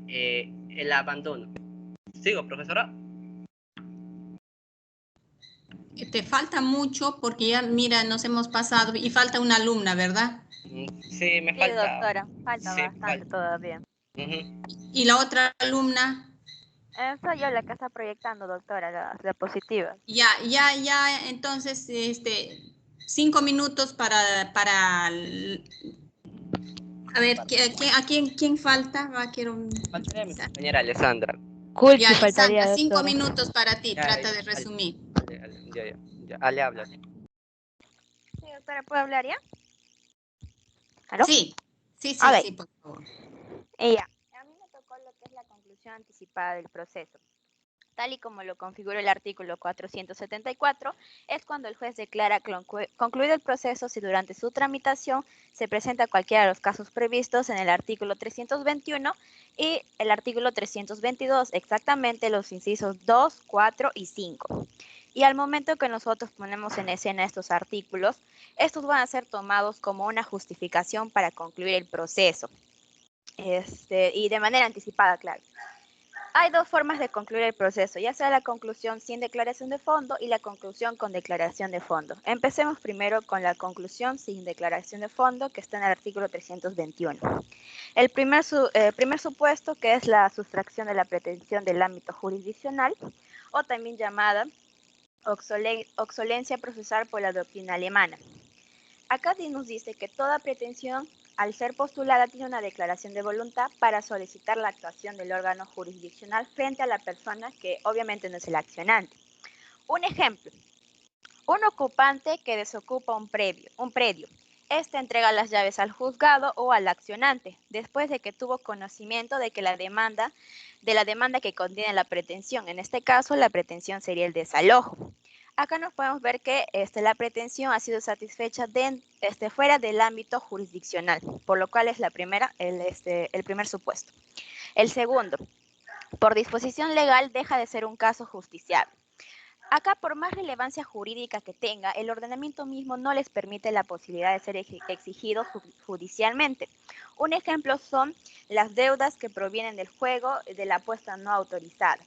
El abandono. ¿Sigo, profesora?
Te falta mucho porque ya, mira, nos hemos pasado y falta una alumna, ¿verdad?
Sí, me falta.
Sí, doctora, falta bastante todavía.
¿Y la otra alumna?
Soy yo la que está proyectando, doctora, la diapositiva.
Ya, entonces, 5 minutos para a ver, ¿quién falta?
Faltaría mi compañera Alessandra.
Ya, Alessandra, 5 minutos para ti, trata de resumir.
Ale, habla.
Sí, doctora, ¿puedo hablar ya? ¿Aló?
Sí, por favor.
A mí me tocó lo que es la conclusión anticipada del proceso. Tal y como lo configura el artículo 474, es cuando el juez declara concluido el proceso si durante su tramitación se presenta cualquiera de los casos previstos en el artículo 321 y el artículo 322, exactamente los incisos 2, 4 y 5. Y al momento que nosotros ponemos en escena estos artículos, estos van a ser tomados como una justificación para concluir el proceso. Y de manera anticipada, claro. Hay dos formas de concluir el proceso, ya sea la conclusión sin declaración de fondo y la conclusión con declaración de fondo. Empecemos primero con la conclusión sin declaración de fondo, que está en el artículo 321. El primer supuesto, que es la sustracción de la pretensión del ámbito jurisdiccional, o también llamada obsolencia procesal por la doctrina alemana. Acá nos dice que toda pretensión, al ser postulada, tiene una declaración de voluntad para solicitar la actuación del órgano jurisdiccional frente a la persona que obviamente no es el accionante. Un ejemplo, un ocupante que desocupa un predio. Este entrega las llaves al juzgado o al accionante, después de que tuvo conocimiento de la demanda que contiene la pretensión. En este caso, la pretensión sería el desalojo. Acá nos podemos ver que la pretensión ha sido satisfecha fuera del ámbito jurisdiccional, por lo cual es el primer supuesto. El segundo, por disposición legal deja de ser un caso justiciable. Acá, por más relevancia jurídica que tenga, el ordenamiento mismo no les permite la posibilidad de ser exigido judicialmente. Un ejemplo son las deudas que provienen del juego de la apuesta no autorizada.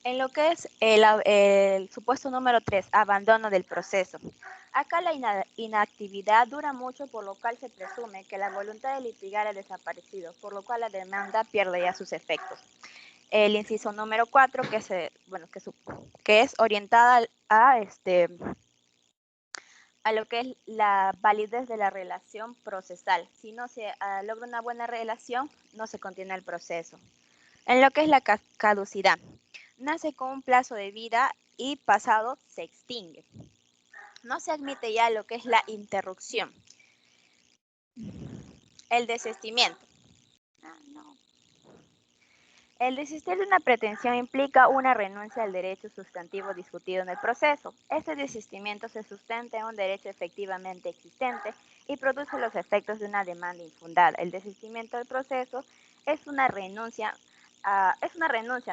En lo que es el supuesto número 3, abandono del proceso. Acá la inactividad dura mucho, por lo cual se presume que la voluntad de litigar ha desaparecido, por lo cual la demanda pierde ya sus efectos. El inciso número 4, que es orientada a lo que es la validez de la relación procesal. Si no se logra una buena relación, no se continúa el proceso. En lo que es la caducidad. Nace con un plazo de vida y pasado se extingue. No se admite ya lo que es la interrupción. El desistimiento. El desistir de una pretensión implica una renuncia al derecho sustantivo discutido en el proceso. Este desistimiento se sustenta en un derecho efectivamente existente y produce los efectos de una demanda infundada. El desistimiento del proceso es una renuncia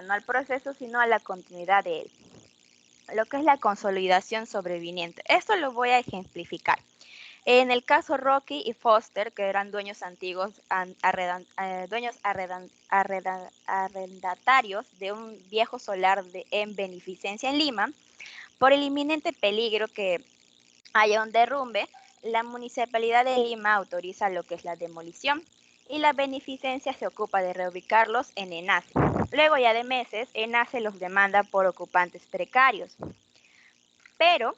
no al proceso, sino a la continuidad de él. Lo que es la consolidación sobreviniente. Esto lo voy a ejemplificar. En el caso Rocky y Foster, que eran dueños antiguos, arrendatarios de un viejo solar en Beneficencia, en Lima, por el inminente peligro que haya un derrumbe, la Municipalidad de Lima autoriza lo que es la demolición y la Beneficencia se ocupa de reubicarlos en ENACE. Luego ya de meses, ENACE los demanda por ocupantes precarios. Pero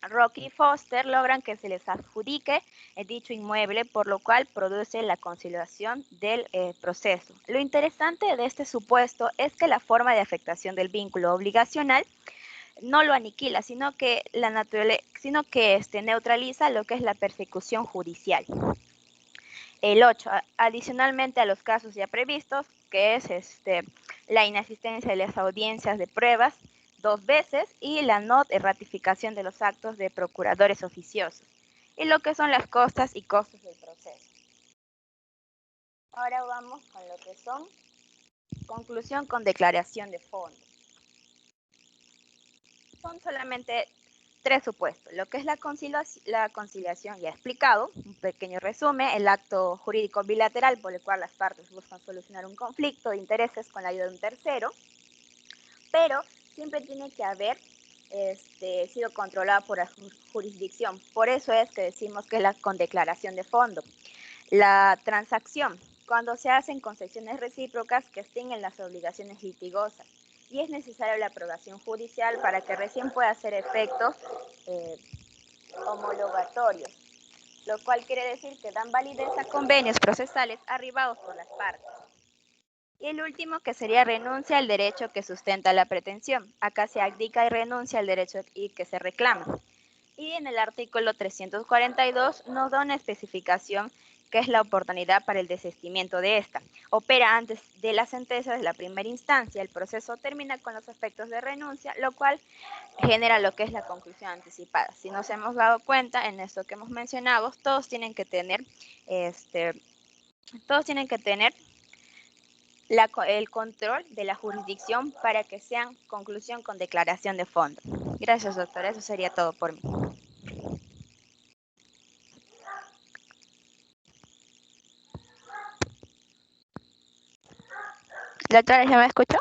Rocky y Foster logran que se les adjudique dicho inmueble, por lo cual produce la conciliación del proceso. Lo interesante de este supuesto es que la forma de afectación del vínculo obligacional no lo aniquila, sino que neutraliza lo que es la persecución judicial. El 8, adicionalmente a los casos ya previstos, que es la inasistencia de las audiencias de pruebas 2 veces y la no ratificación de los actos de procuradores oficiosos, y lo que son las costas y costos del proceso. Ahora vamos con lo que son conclusión con declaración de fondo. Son solamente 3 supuestos. Lo que es la conciliación ya explicado, un pequeño resumen, el acto jurídico bilateral por el cual las partes buscan solucionar un conflicto de intereses con la ayuda de un tercero, pero siempre tiene que haber sido controlada por la jurisdicción. Por eso es que decimos que es la con declaración de fondo. La transacción, cuando se hacen concesiones recíprocas que extinguen las obligaciones litigosas y es necesaria la aprobación judicial para que recién pueda hacer efectos homologatorios, lo cual quiere decir que dan validez a convenios procesales arribados por las partes. Y el último, que sería renuncia al derecho que sustenta la pretensión. Acá se abdica y renuncia al derecho y que se reclama. Y en el artículo 342 nos da una especificación que es la oportunidad para el desistimiento de esta. Opera antes de la sentencia de la primera instancia. El proceso termina con los efectos de renuncia, lo cual genera lo que es la conclusión anticipada. Si nos hemos dado cuenta en esto que hemos mencionado, todos tienen que tener el control de la jurisdicción para que sean conclusión con declaración de fondo. Gracias, doctora. Eso sería todo por mí. Doctora, ¿ya me escuchó?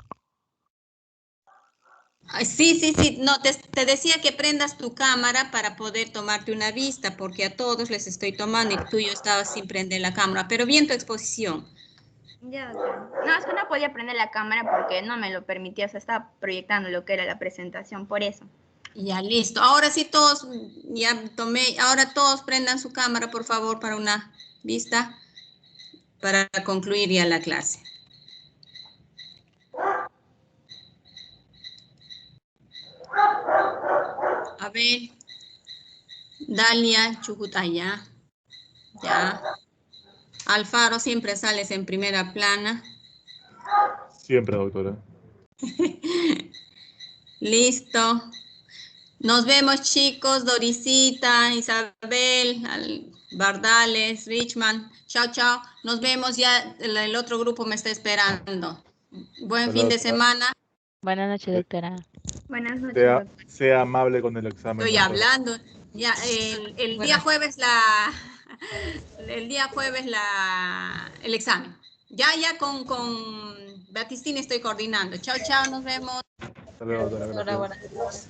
Ay, sí. No, te decía que prendas tu cámara para poder tomarte una vista, porque a todos les estoy tomando y tú y yo estabas sin prender la cámara, pero bien tu exposición.
Ya, doctora. No, es que no podía prender la cámara porque no me lo permitía, o sea, estaba proyectando lo que era la presentación, por eso.
Ya, listo. Ahora sí todos, ya tomé, ahora todos prendan su cámara, por favor, para una vista, para concluir ya la clase. A ver, Dalia Chucutaya, ya. Alfaro, siempre sales en primera plana.
Siempre, doctora.
Listo. Nos vemos, chicos. Dorisita, Isabel, Bardales, Richman. Chao, chao. Nos vemos ya. El otro grupo me está esperando. Buen fin de semana.
Buenas noches, doctora.
Buenas noches, doctora.
Sea amable con el examen.
Estoy
doctora.
hablando. Ya, el día jueves el examen. Ya con Batistina estoy coordinando. Chao, chao, nos vemos.
Hasta luego, doctora. Gracias.
Buenas noches.